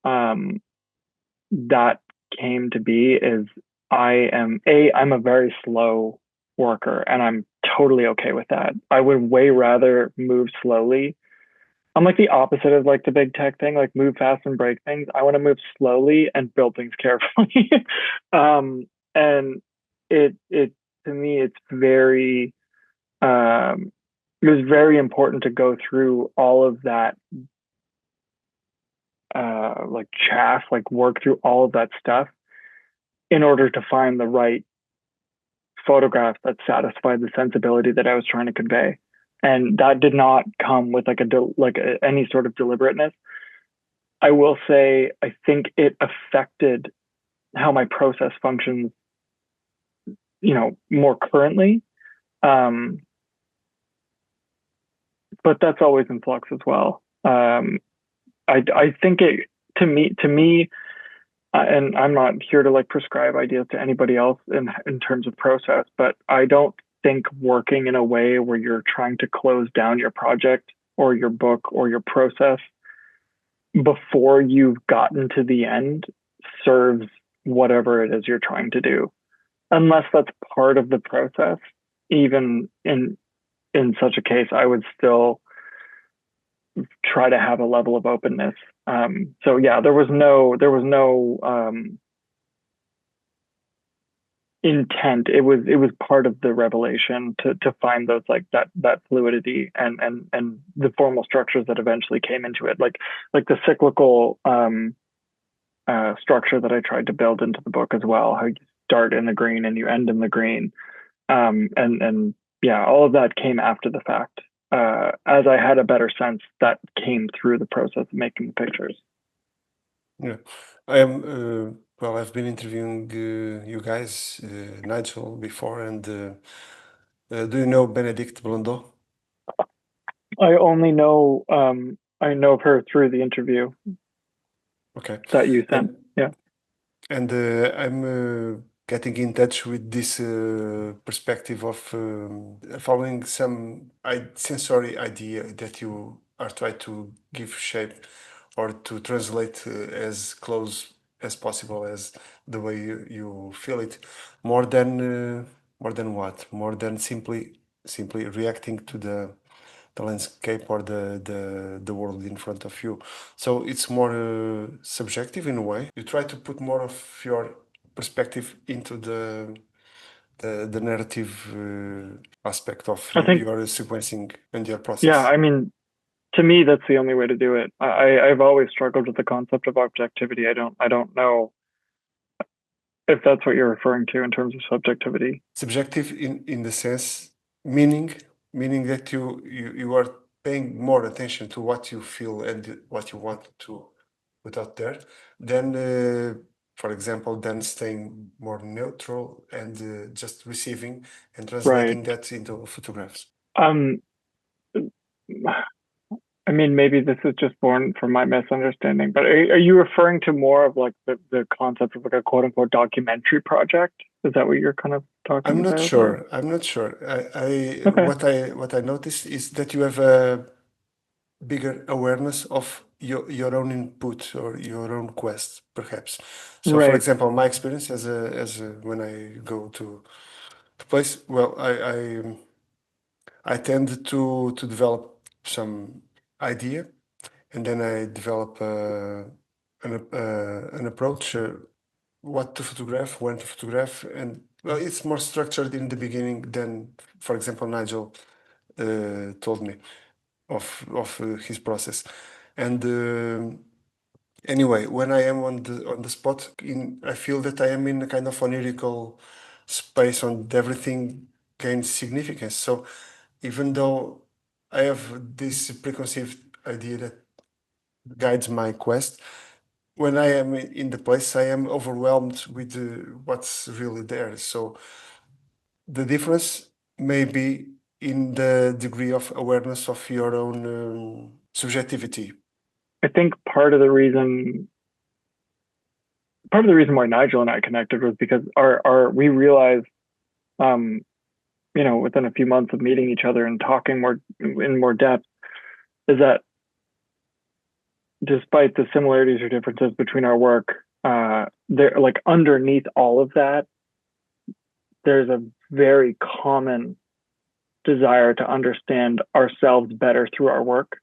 that came to be is I'm a very slow worker, and I'm totally okay with that. I would way rather move slowly. I'm like the opposite of like the big tech thing, like move fast and break things. I want to move slowly and build things carefully. And it to me, it's very it was very important to go through all of that like chaff, like work through all of that stuff in order to find the right photograph that satisfied the sensibility that I was trying to convey. And that did not come with like any sort of deliberateness. I will say I think it affected how my process functions, more currently. But that's always in flux as well. I think it to me, and I'm not here to like prescribe ideas to anybody else in terms of process, but I don't think working in a way where you're trying to close down your project or your book or your process before you've gotten to the end serves whatever it is you're trying to do, unless that's part of the process. Even in such a case, I would still try to have a level of openness. So yeah, there was no intent. It was part of the revelation to find those like that fluidity and the formal structures that eventually came into it, like the cyclical structure that I tried to build into the book as well. How you start in the green and you end in the green, and yeah, all of that came after the fact. As I had a better sense that came through the process of making the pictures. Yeah, I am. Well, I've been interviewing you guys, Nigel, before, and do you know Benedict Blondeau? I only know I know of her through the interview Okay, that you sent. Yeah. And I'm getting in touch with this perspective of following some sensory idea that you are trying to give shape or to translate as close as possible as the way you feel it, more than what? More than simply reacting to the landscape or the world in front of you. So it's more subjective in a way. You try to put more of your perspective into the narrative aspect of I think, your sequencing and your process. yeah, I mean, to me, that's the only way to do it. I've always struggled with the concept of objectivity. I don't know if that's what you're referring to in terms of subjectivity. Subjective in the sense meaning that you are paying more attention to what you feel and what you want to put out there than for example than staying more neutral and just receiving and translating Right. that into photographs. I mean, maybe this is just born from my misunderstanding, but are you referring to more of like the concept of like a quote unquote documentary project? Is that what you're kind of talking I'm not about? sure. I'm not sure. Okay. What I noticed is that you have a bigger awareness of your own input or your own quest, perhaps. So, for Right. example, my experience as when I go to place, well, I tend to develop some idea, and then I develop an approach, what to photograph, when to photograph, and well, it's more structured in the beginning than, for example, Nigel told me of his process. And anyway, when I am on the spot, I feel that I am in a kind of onirical space on everything gains significance. So even though I have this preconceived idea that guides my quest, when I am in the place, I am overwhelmed with what's really there. So the difference may be in the degree of awareness of your own subjectivity. I think part of the reason why Nigel and I connected was because we realized, within a few months of meeting each other and talking in more depth, is that despite the similarities or differences between our work, there, like underneath all of that, there's a very common desire to understand ourselves better through our work.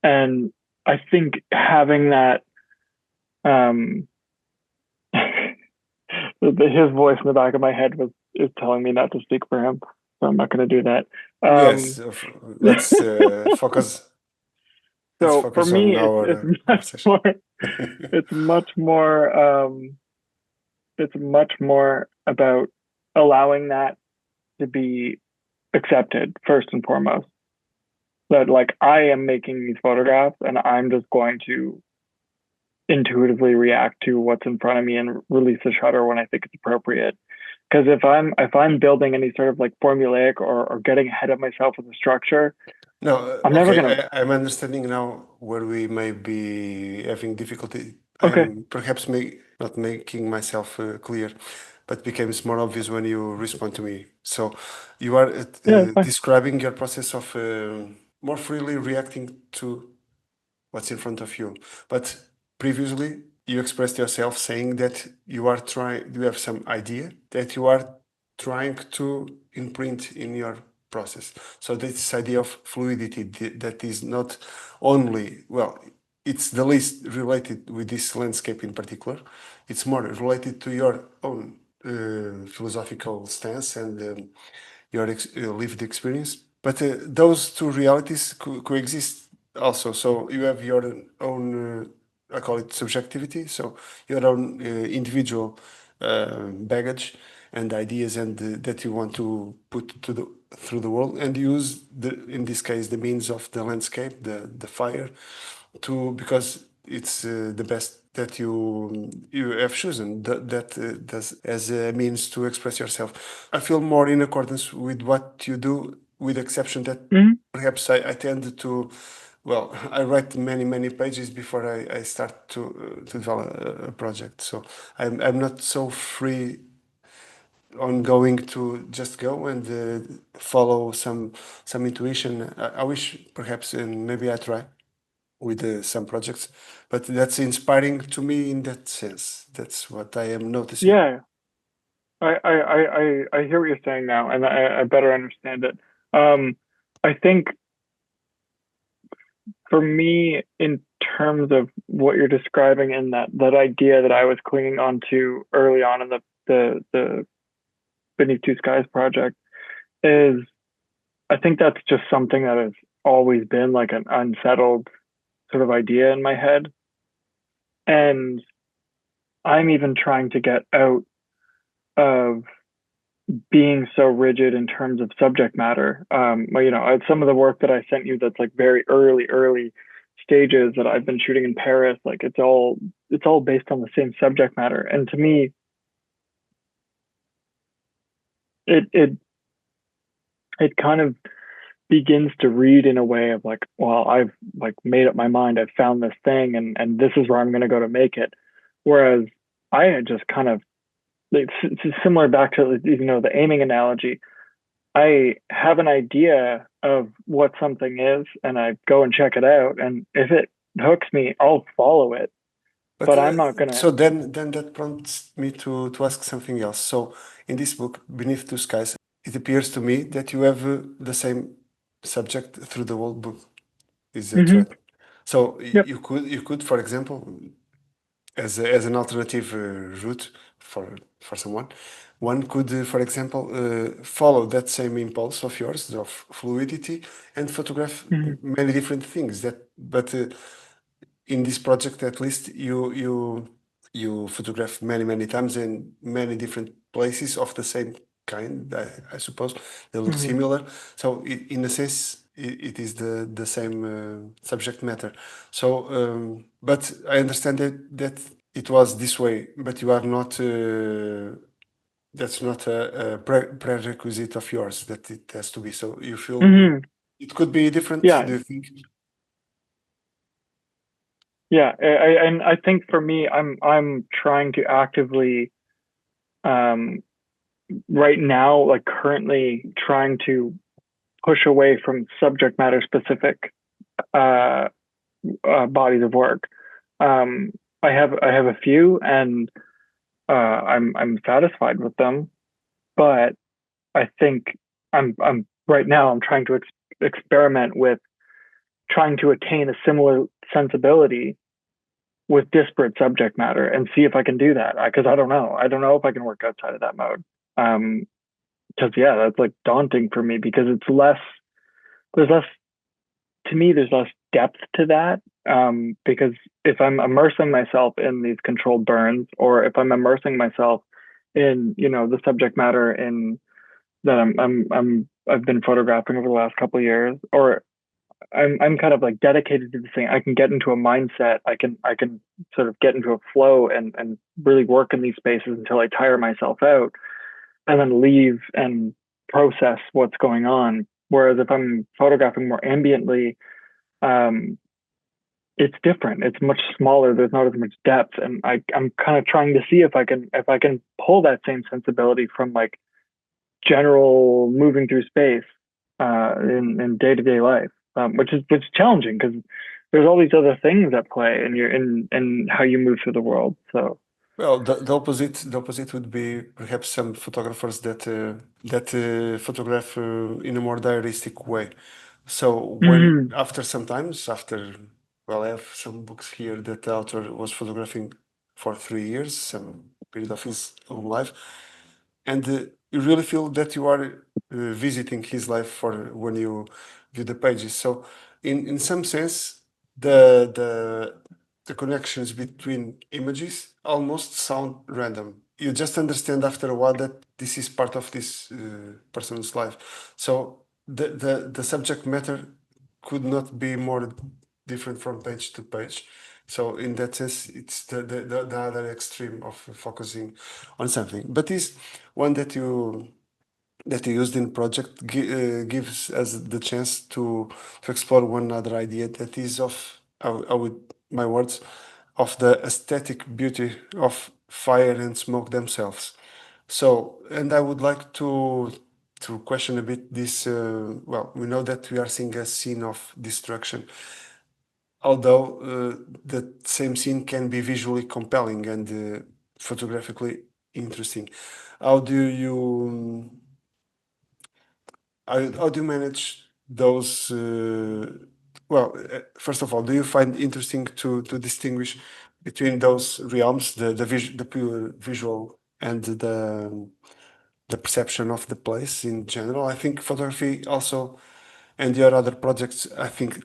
And I think having that, his voice in the back of my head is telling me not to speak for him, so I'm not going to do that. Yes, let's focus. Let's So for focus on me, our conversation. it's much more about allowing that to be accepted first and foremost. that like I am making these photographs and I'm just going to intuitively react to what's in front of me and release the shutter when I think it's appropriate. Because if I'm building any sort of like formulaic or getting ahead of myself with a structure, No, I'm never okay, gonna. I'm understanding now where we may be having difficulty. Okay, I'm perhaps not making myself clear, but becomes more obvious when you respond to me. So you are yeah, it's fine. describing your process of more freely reacting to what's in front of you. But previously, you expressed yourself saying that you have some idea that you are trying to imprint in your process. So this idea of fluidity that is not only, well, it's the least related with this landscape in particular. It's more related to your own philosophical stance and your lived experience. But those two realities coexist also. So you have your own, I call it subjectivity. So your own individual baggage and ideas, and that you want to put to the through the world, and use in this case the means of the landscape, the fire, to because it's the best that you have chosen that does as a means to express yourself. I feel more in accordance with what you do, with the exception that Hmm. perhaps I tend to, well, I write many pages before I start to develop a project. So I'm not so free on going to just go and follow some intuition. I wish perhaps, and maybe I try with some projects, but that's inspiring to me in that sense. That's what I am noticing. Yeah, I hear what you're saying now, and I better understand it. I think for me, in terms of what you're describing in that idea that I was clinging on to early on in the Beneath Two Skies project, is I think that's just something that has always been like an unsettled sort of idea in my head. And I'm even trying to get out of being so rigid in terms of subject matter. Some of the work that I sent you that's like very early stages that I've been shooting in Paris, like it's all based on the same subject matter. And to me, it it kind of begins to read in a way of like, well, I've like made up my mind, I've found this thing, and this is where I'm going to go to make it. Whereas I had just kind of it's similar back to the aiming analogy. I have an idea of what something is, and I go and check it out, and if it hooks me, I'll follow it. But But I'm not gonna. so then that prompts me to ask something else. So in this book, Beneath Two Skies, it appears to me that you have the same subject through the whole book. Is that Hmm. right? So Yep. you could, for example, as an alternative route for someone, one could, for example, follow that same impulse of yours of fluidity and photograph Hmm. many different things. But in this project, at least you photograph many times in many different places of the same kind. I suppose they look Hmm. similar. So in a sense, it is the same subject matter. So, but I understand that it was this way, but you are not. That's not a prerequisite of yours that it has to be. So you feel Hmm. it could be different. Yeah. Do you think? Yeah. And I think for me, I'm trying to actively, um, right now, like currently, trying to push away from subject matter specific uh, bodies of work. Um, I have a few, and I'm satisfied with them. But I think I'm right now I'm trying to experiment with trying to attain a similar sensibility with disparate subject matter and see if I can do that. Because I don't know. I don't know if I can work outside of that mode. Because yeah, that's like daunting for me because it's less. There's less to me. There's less depth to that. Because if I'm immersing myself in these controlled burns, or if I'm immersing myself in the subject matter in that I've been photographing over the last couple of years, or I'm kind of like dedicated to this thing. I can get into a mindset. I can sort of get into a flow and really work in these spaces until I tire myself out, and then leave and process what's going on. Whereas if I'm photographing more ambiently, um, it's different. It's much smaller. There's not as much depth, and I'm kind of trying to see if I can pull that same sensibility from like general moving through space in day to day life, which is challenging because there's all these other things at play in your in how you move through the world. So Well, the opposite would be perhaps some photographers that photograph in a more diaristic way. So when Mhm. after sometimes after well, I have some books here that the author was photographing for 3 years, some period of his own life, and you really feel that you are visiting his life for when you view the pages. So in some sense, the the connections between images almost sound random. You just understand after a while that this is part of this person's life. So the subject matter could not be more different from page to page. So in that sense, it's the other extreme of focusing on something. But this one that you used in project gives us the chance to explore one other idea that is of I would my words of the aesthetic beauty of fire and smoke themselves. So, and I would like to question a bit this. Well, we know that we are seeing a scene of destruction, although the same scene can be visually compelling and photographically interesting. How do you how do you manage those? Well, first of all, do you find interesting to distinguish between those realms, the pure visual and the perception of the place in general? I think photography also, and your other projects, I think,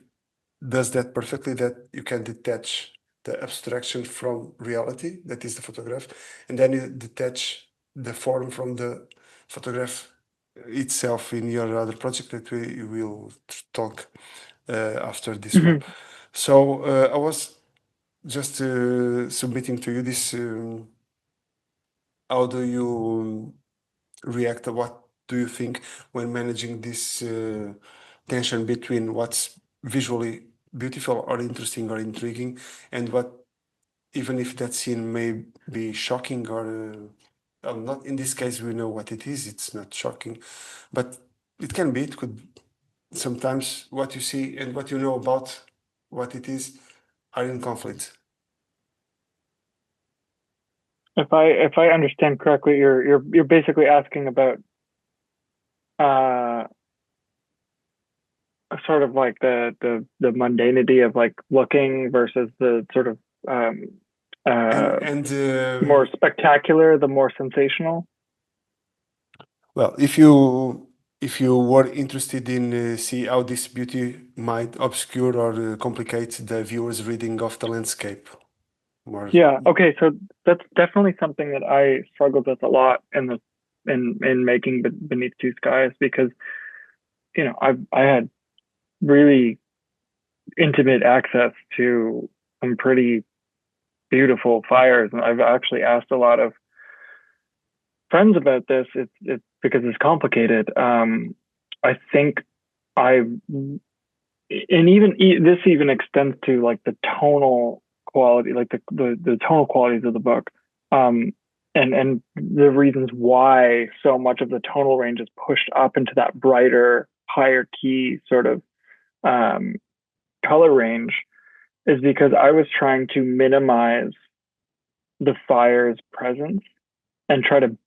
does that perfectly. That you can detach the abstraction from reality, that is the photograph, and then you detach the form from the photograph itself in your other project that we will talk after this one. Mhm. So I was just submitting to you this. How do you react? What do you think when managing this tension between what's visually beautiful or interesting or intriguing, and what, even if that scene may be shocking or not in this case, we know what it is. It's not shocking, but it can be. It could sometimes what you see and what you know about what it is are in conflict. If I understand correctly, you're basically asking about uh sort of like the mundanity of like looking versus the sort of um uh And more spectacular, the more sensational. well, if you were interested in see how this beauty might obscure or complicate the viewer's reading of the landscape, more. Yeah. Okay. So that's definitely something that I struggled with a lot in the in making Beneath Two Skies because I had really intimate access to some pretty beautiful fires, and I've actually asked a lot of friends about this. It's because it's complicated. I think I and this even extends to like the tonal quality, like the tonal qualities of the book, um, and the reasons why so much of the tonal range is pushed up into that brighter, higher key sort of um, color range is because I was trying to minimize the fire's presence and try to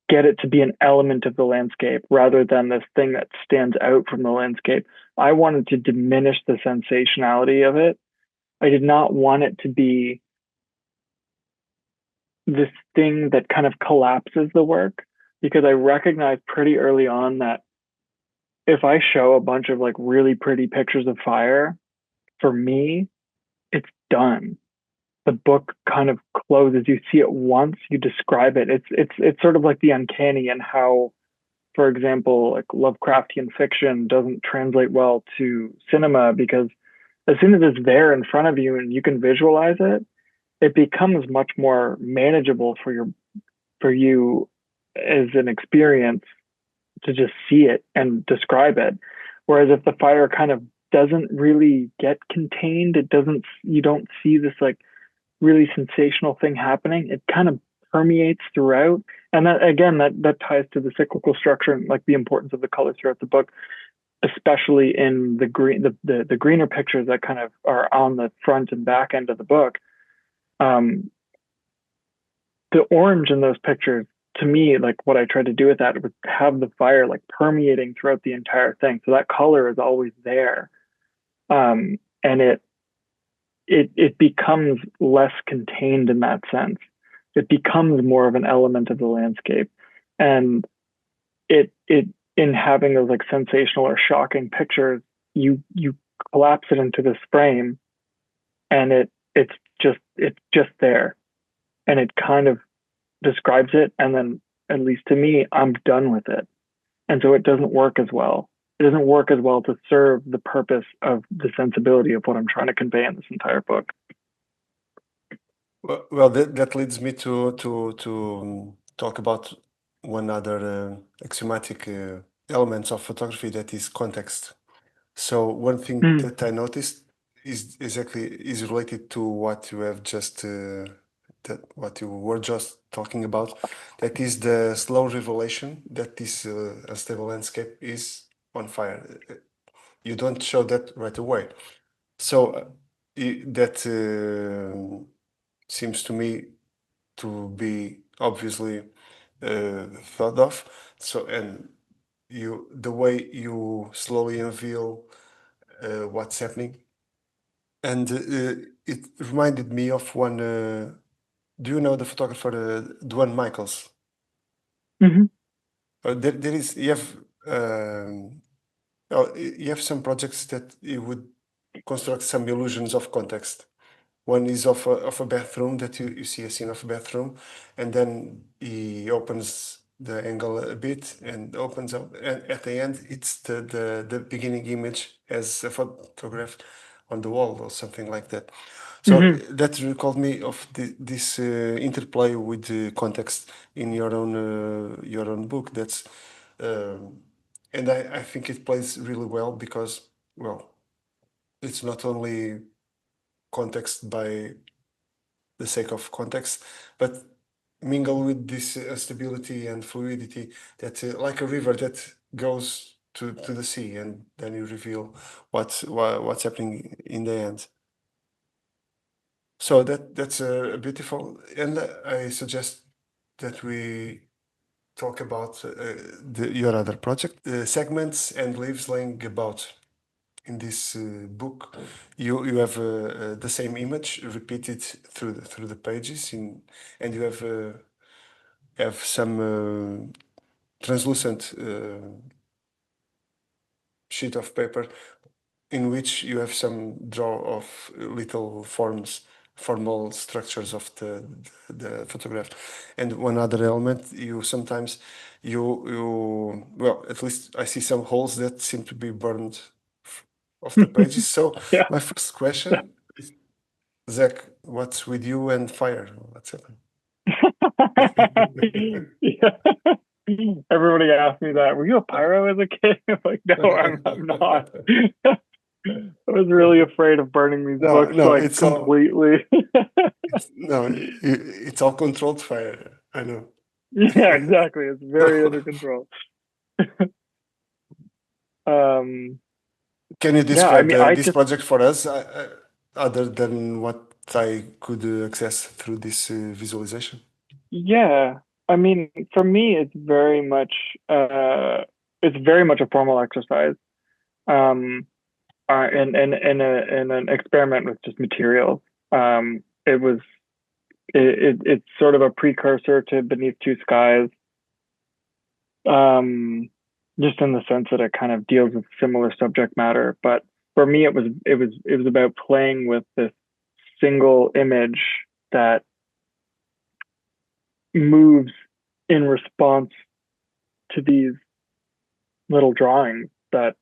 get it to be an element of the landscape rather than this thing that stands out from the landscape. I wanted to diminish the sensationality of it. I did not want it to be this thing that kind of collapses the work because I recognized pretty early on that if I show a bunch of like really pretty pictures of fire, for me, it's done. The book kind of closes. You see it once, you describe it. It's sort of like the uncanny and how for example, like Lovecraftian fiction doesn't translate well to cinema because as soon as it's there in front of you and you can visualize it, it becomes much more manageable for you as an experience to just see it and describe it. Whereas if the fire kind of doesn't really get contained, you don't see this like really sensational thing happening. It kind of permeates throughout. And that again, that ties to the cyclical structure and like the importance of the colors throughout the book, especially in the greener pictures that kind of are on the front and back end of the book. The orange in those pictures, to me, like what I tried to do with that was have the fire like permeating throughout the entire thing. So that color is always there. And it becomes less contained in that sense. It becomes more of an element of the landscape. And it in having those like sensational or shocking pictures, you collapse it into this frame and it's just there. And it kind of describes it, and then at least to me, I'm done with it. And so it doesn't work as well. It doesn't work as well to serve the purpose of the sensibility of what I'm trying to convey in this entire book. Well, that leads me to talk about one other axiomatic element of photography, that is context. So one thing that I noticed is related to what you have just what you were just talking about. That is the slow revelation that this unstable landscape is on fire. You don't show that right away. So that seems to me to be obviously thought of. So, and the way you slowly unveil what's happening, and it reminded me of one. Do you know the photographer Duane Michaels? Mm-hmm. There is you have some projects that you would construct some illusions of context. One is of a bathroom, that you see a scene of a bathroom, and then he opens the angle a bit and opens up, and at the end it's the beginning image as a photograph on the wall or something like that. So that recalled me of this interplay with the context in your own book. That's and I think it plays really well because, well, it's not only context by the sake of context, but mingle with this stability and fluidity that, like a river that goes to the sea, and then you reveal what's happening in the end. So that's beautiful, and I suggest that we talk about your other project, segments and leaves laying about. In this book, you have the same image repeated through the pages, and you have some translucent sheet of paper in which you have some draw of little formal structures of the photograph. And one other element, you sometimes well, at least I see some holes that seem to be burned of the pages. So Yeah. my first question is, Zach, what's with you and fire? What's happened? Yeah. Everybody asked me that. Were you a pyro as a kid? I'm like, no, I'm not. I was really afraid of burning these books like it's completely. it's all controlled fire. I know. Yeah, exactly. It's very under control. Can you Yeah, I describe mean, this project for us, other than what I could access through this visualization? yeah, I mean, for me, it's very much a formal exercise. In an experiment with just materials. It's sort of a precursor to Beneath Two Skies, just in the sense that it kind of deals with similar subject matter. But for me, it was about playing with this single image that moves in response to these little drawings that,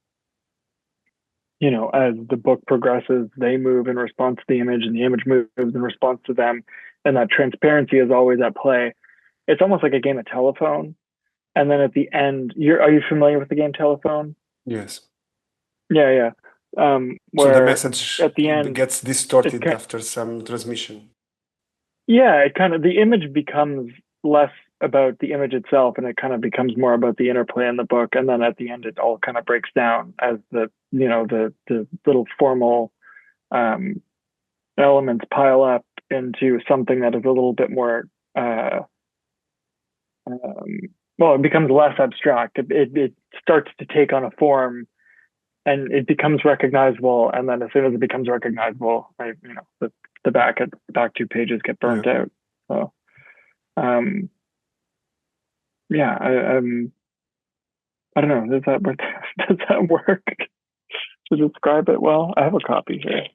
you know, as the book progresses, they move in response to the image, and the image moves in response to them, and that transparency is always at play. It's almost like a game of telephone. And then at the end, are you familiar with the game Telephone? Yes. Yeah, yeah. So the Where message at the end, gets it distorted after some transmission. yeah, it kind of, the image becomes less about the image itself, and it kind of becomes more about the interplay in the book. And then at the end, it all kind of breaks down as the, you know, the little formal um, elements pile up into something that is a little bit more um, well, it becomes less abstract. It starts to take on a form, and it becomes recognizable. And then as soon as it becomes recognizable, you know, the back two pages get burnt out. So, yeah, I don't know. Does that work to describe it well? I have a copy here.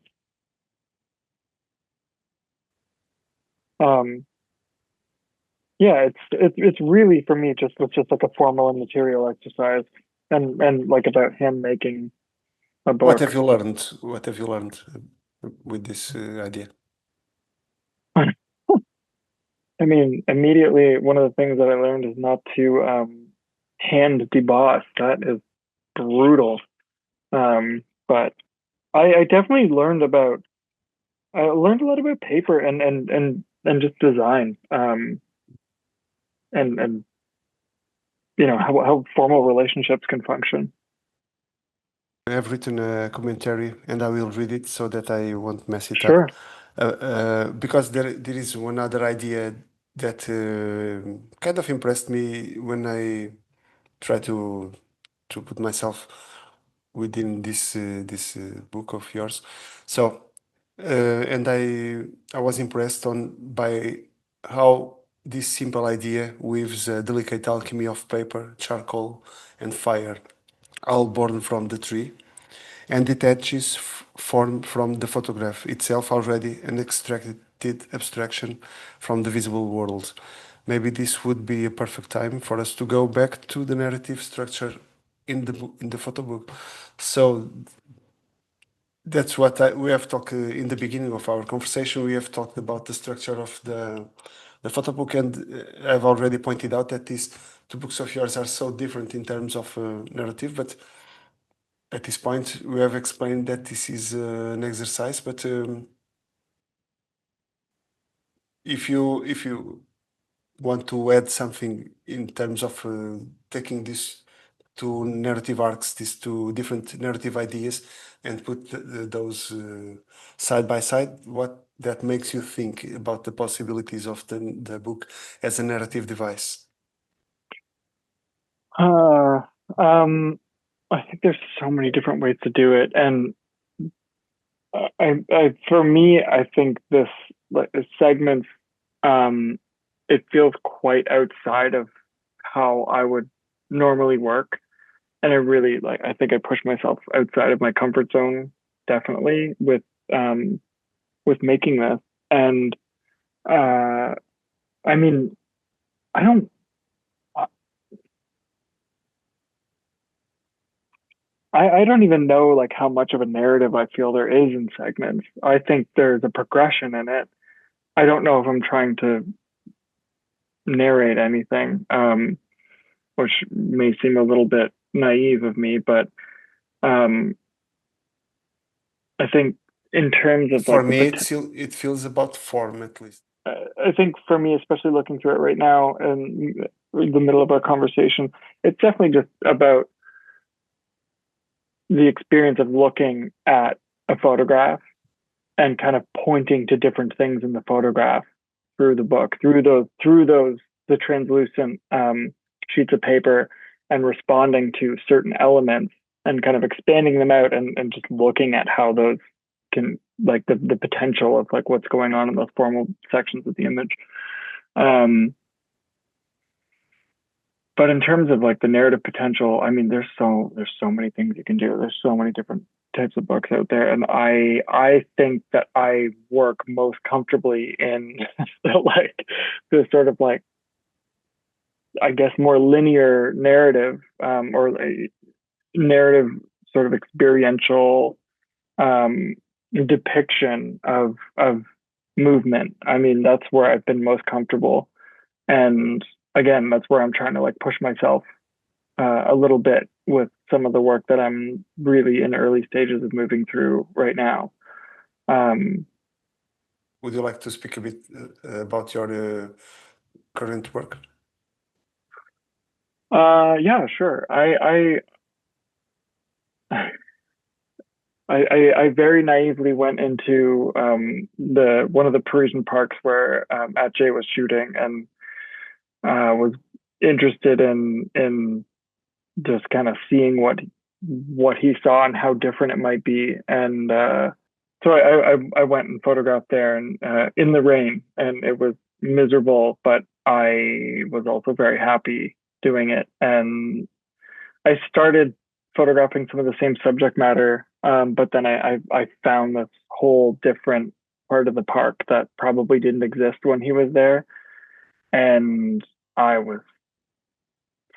Yeah, it's really, for me, it's just like a formal and material exercise, and like about him making a book. What have you learned? What have you learned with this idea? I mean, immediately, one of the things that I learned is not to hand deboss. That is brutal. But I definitely learned about, I learned a lot about paper and just design. And you know, how formal relationships can function. I have written a commentary, and I will read it so that I won't mess it Sure. up. Because there is one other idea that kind of impressed me when I try to put myself within this book of yours. So, and I was impressed by how this simple idea weaves a delicate alchemy of paper, charcoal, and fire, all born from the tree, and detaches form from the photograph itself, already an extracted abstraction from the visible world. Maybe this would be a perfect time for us to go back to the narrative structure in the photo book. So that's what we have talked in the beginning of our conversation. We have talked about the structure of the photo book, and I've already pointed out that these two books of yours are so different in terms of narrative, but at this point, we have explained that this is an exercise, but if you want to add something in terms of taking these two narrative arcs, these two different narrative ideas, and put those side by side, what that makes you think about the possibilities of the book as a narrative device? Uh, um, I think there's so many different ways to do it, and for me, I think this, like, segments, it feels quite outside of how I would normally work, and I really, like, I think I push myself outside of my comfort zone, definitely, with making this. And I mean, I don't. I don't even know, like, how much of a narrative I feel there is in segments. I think there's a progression in it. I don't know if I'm trying to narrate anything, which may seem a little bit naive of me, but um, I think in terms of, For like, me, it feels about form, at least. I think for me, especially looking through it right now in the middle of our conversation, it's definitely just about the experience of looking at a photograph and kind of pointing to different things in the photograph through the book, through the translucent sheets of paper, and responding to certain elements and kind of expanding them out, and just looking at how those can, like, the potential of, like, what's going on in those formal sections of the image. But in terms of, like, the narrative potential, I mean, there's so many things you can do. There's so many different types of books out there, and I think that I work most comfortably in like the sort of, like, I guess, more linear narrative, or a narrative sort of experiential depiction of movement. I mean, that's where I've been most comfortable, and again, that's where I'm trying to like push myself a little bit with some of the work that I'm really in early stages of moving through right now. Would you like to speak a bit about your current work? Yeah, sure. I very naively went into the one of the Parisian parks where Atget was shooting, and was interested in just kind of seeing what he saw and how different it might be. And so I went and photographed there, and in the rain, and it was miserable, but I was also very happy doing it. And I started photographing some of the same subject matter, but then I found this whole different part of the park that probably didn't exist when he was there, and I was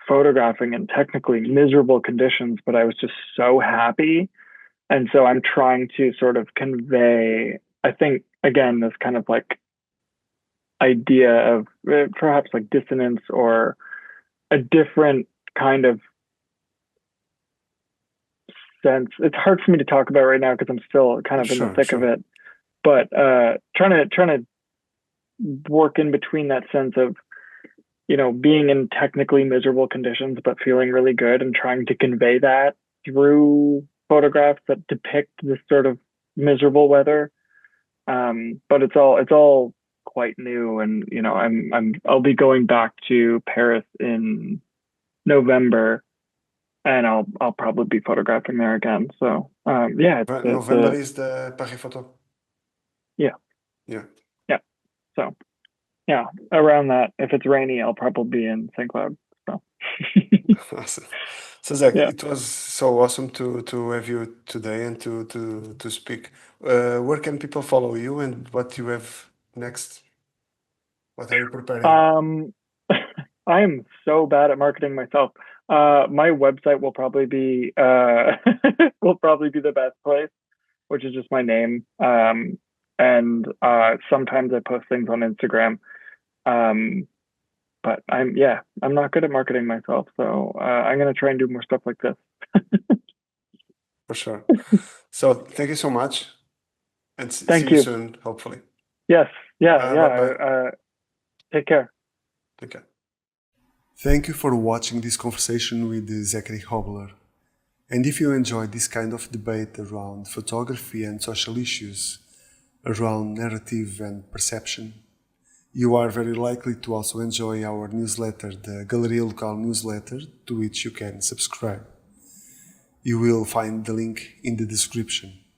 photographing in technically miserable conditions, but I was just so happy. And so I'm trying to sort of convey, I think, again, this kind of like idea of perhaps like dissonance or a different kind of sense. It's hard for me to talk about right now because I'm still kind of in the thick of it, but trying to work in between that sense of, you know, being in technically miserable conditions but feeling really good, and trying to convey that through photographs that depict this sort of miserable weather. But it's all quite new, and you know, I'll be going back to Paris in November, and I'll probably be photographing there again. So yeah, November is the Paris Photo. Yeah. So yeah, around that. If it's rainy, I'll probably be in St. Cloud. So. Awesome. So Zach, Yeah. it was so awesome to have you today and to speak. Where can people follow you, and what you have next? What are you preparing? I am so bad at marketing myself. My website will probably be will probably be the best place, which is just my name. And sometimes I post things on Instagram. But I'm not good at marketing myself, so I'm gonna try and do more stuff like this. For sure. So thank you so much, and Thank see you you. soon, hopefully. Yes. Yeah. Bye-bye. Take care. Take care. Thank you for watching this conversation with Zachary Hobbler. And if you enjoy this kind of debate around photography and social issues, around narrative and perception, you are very likely to also enjoy our newsletter, the Galeria Local newsletter, to which you can subscribe. You will find the link in the description.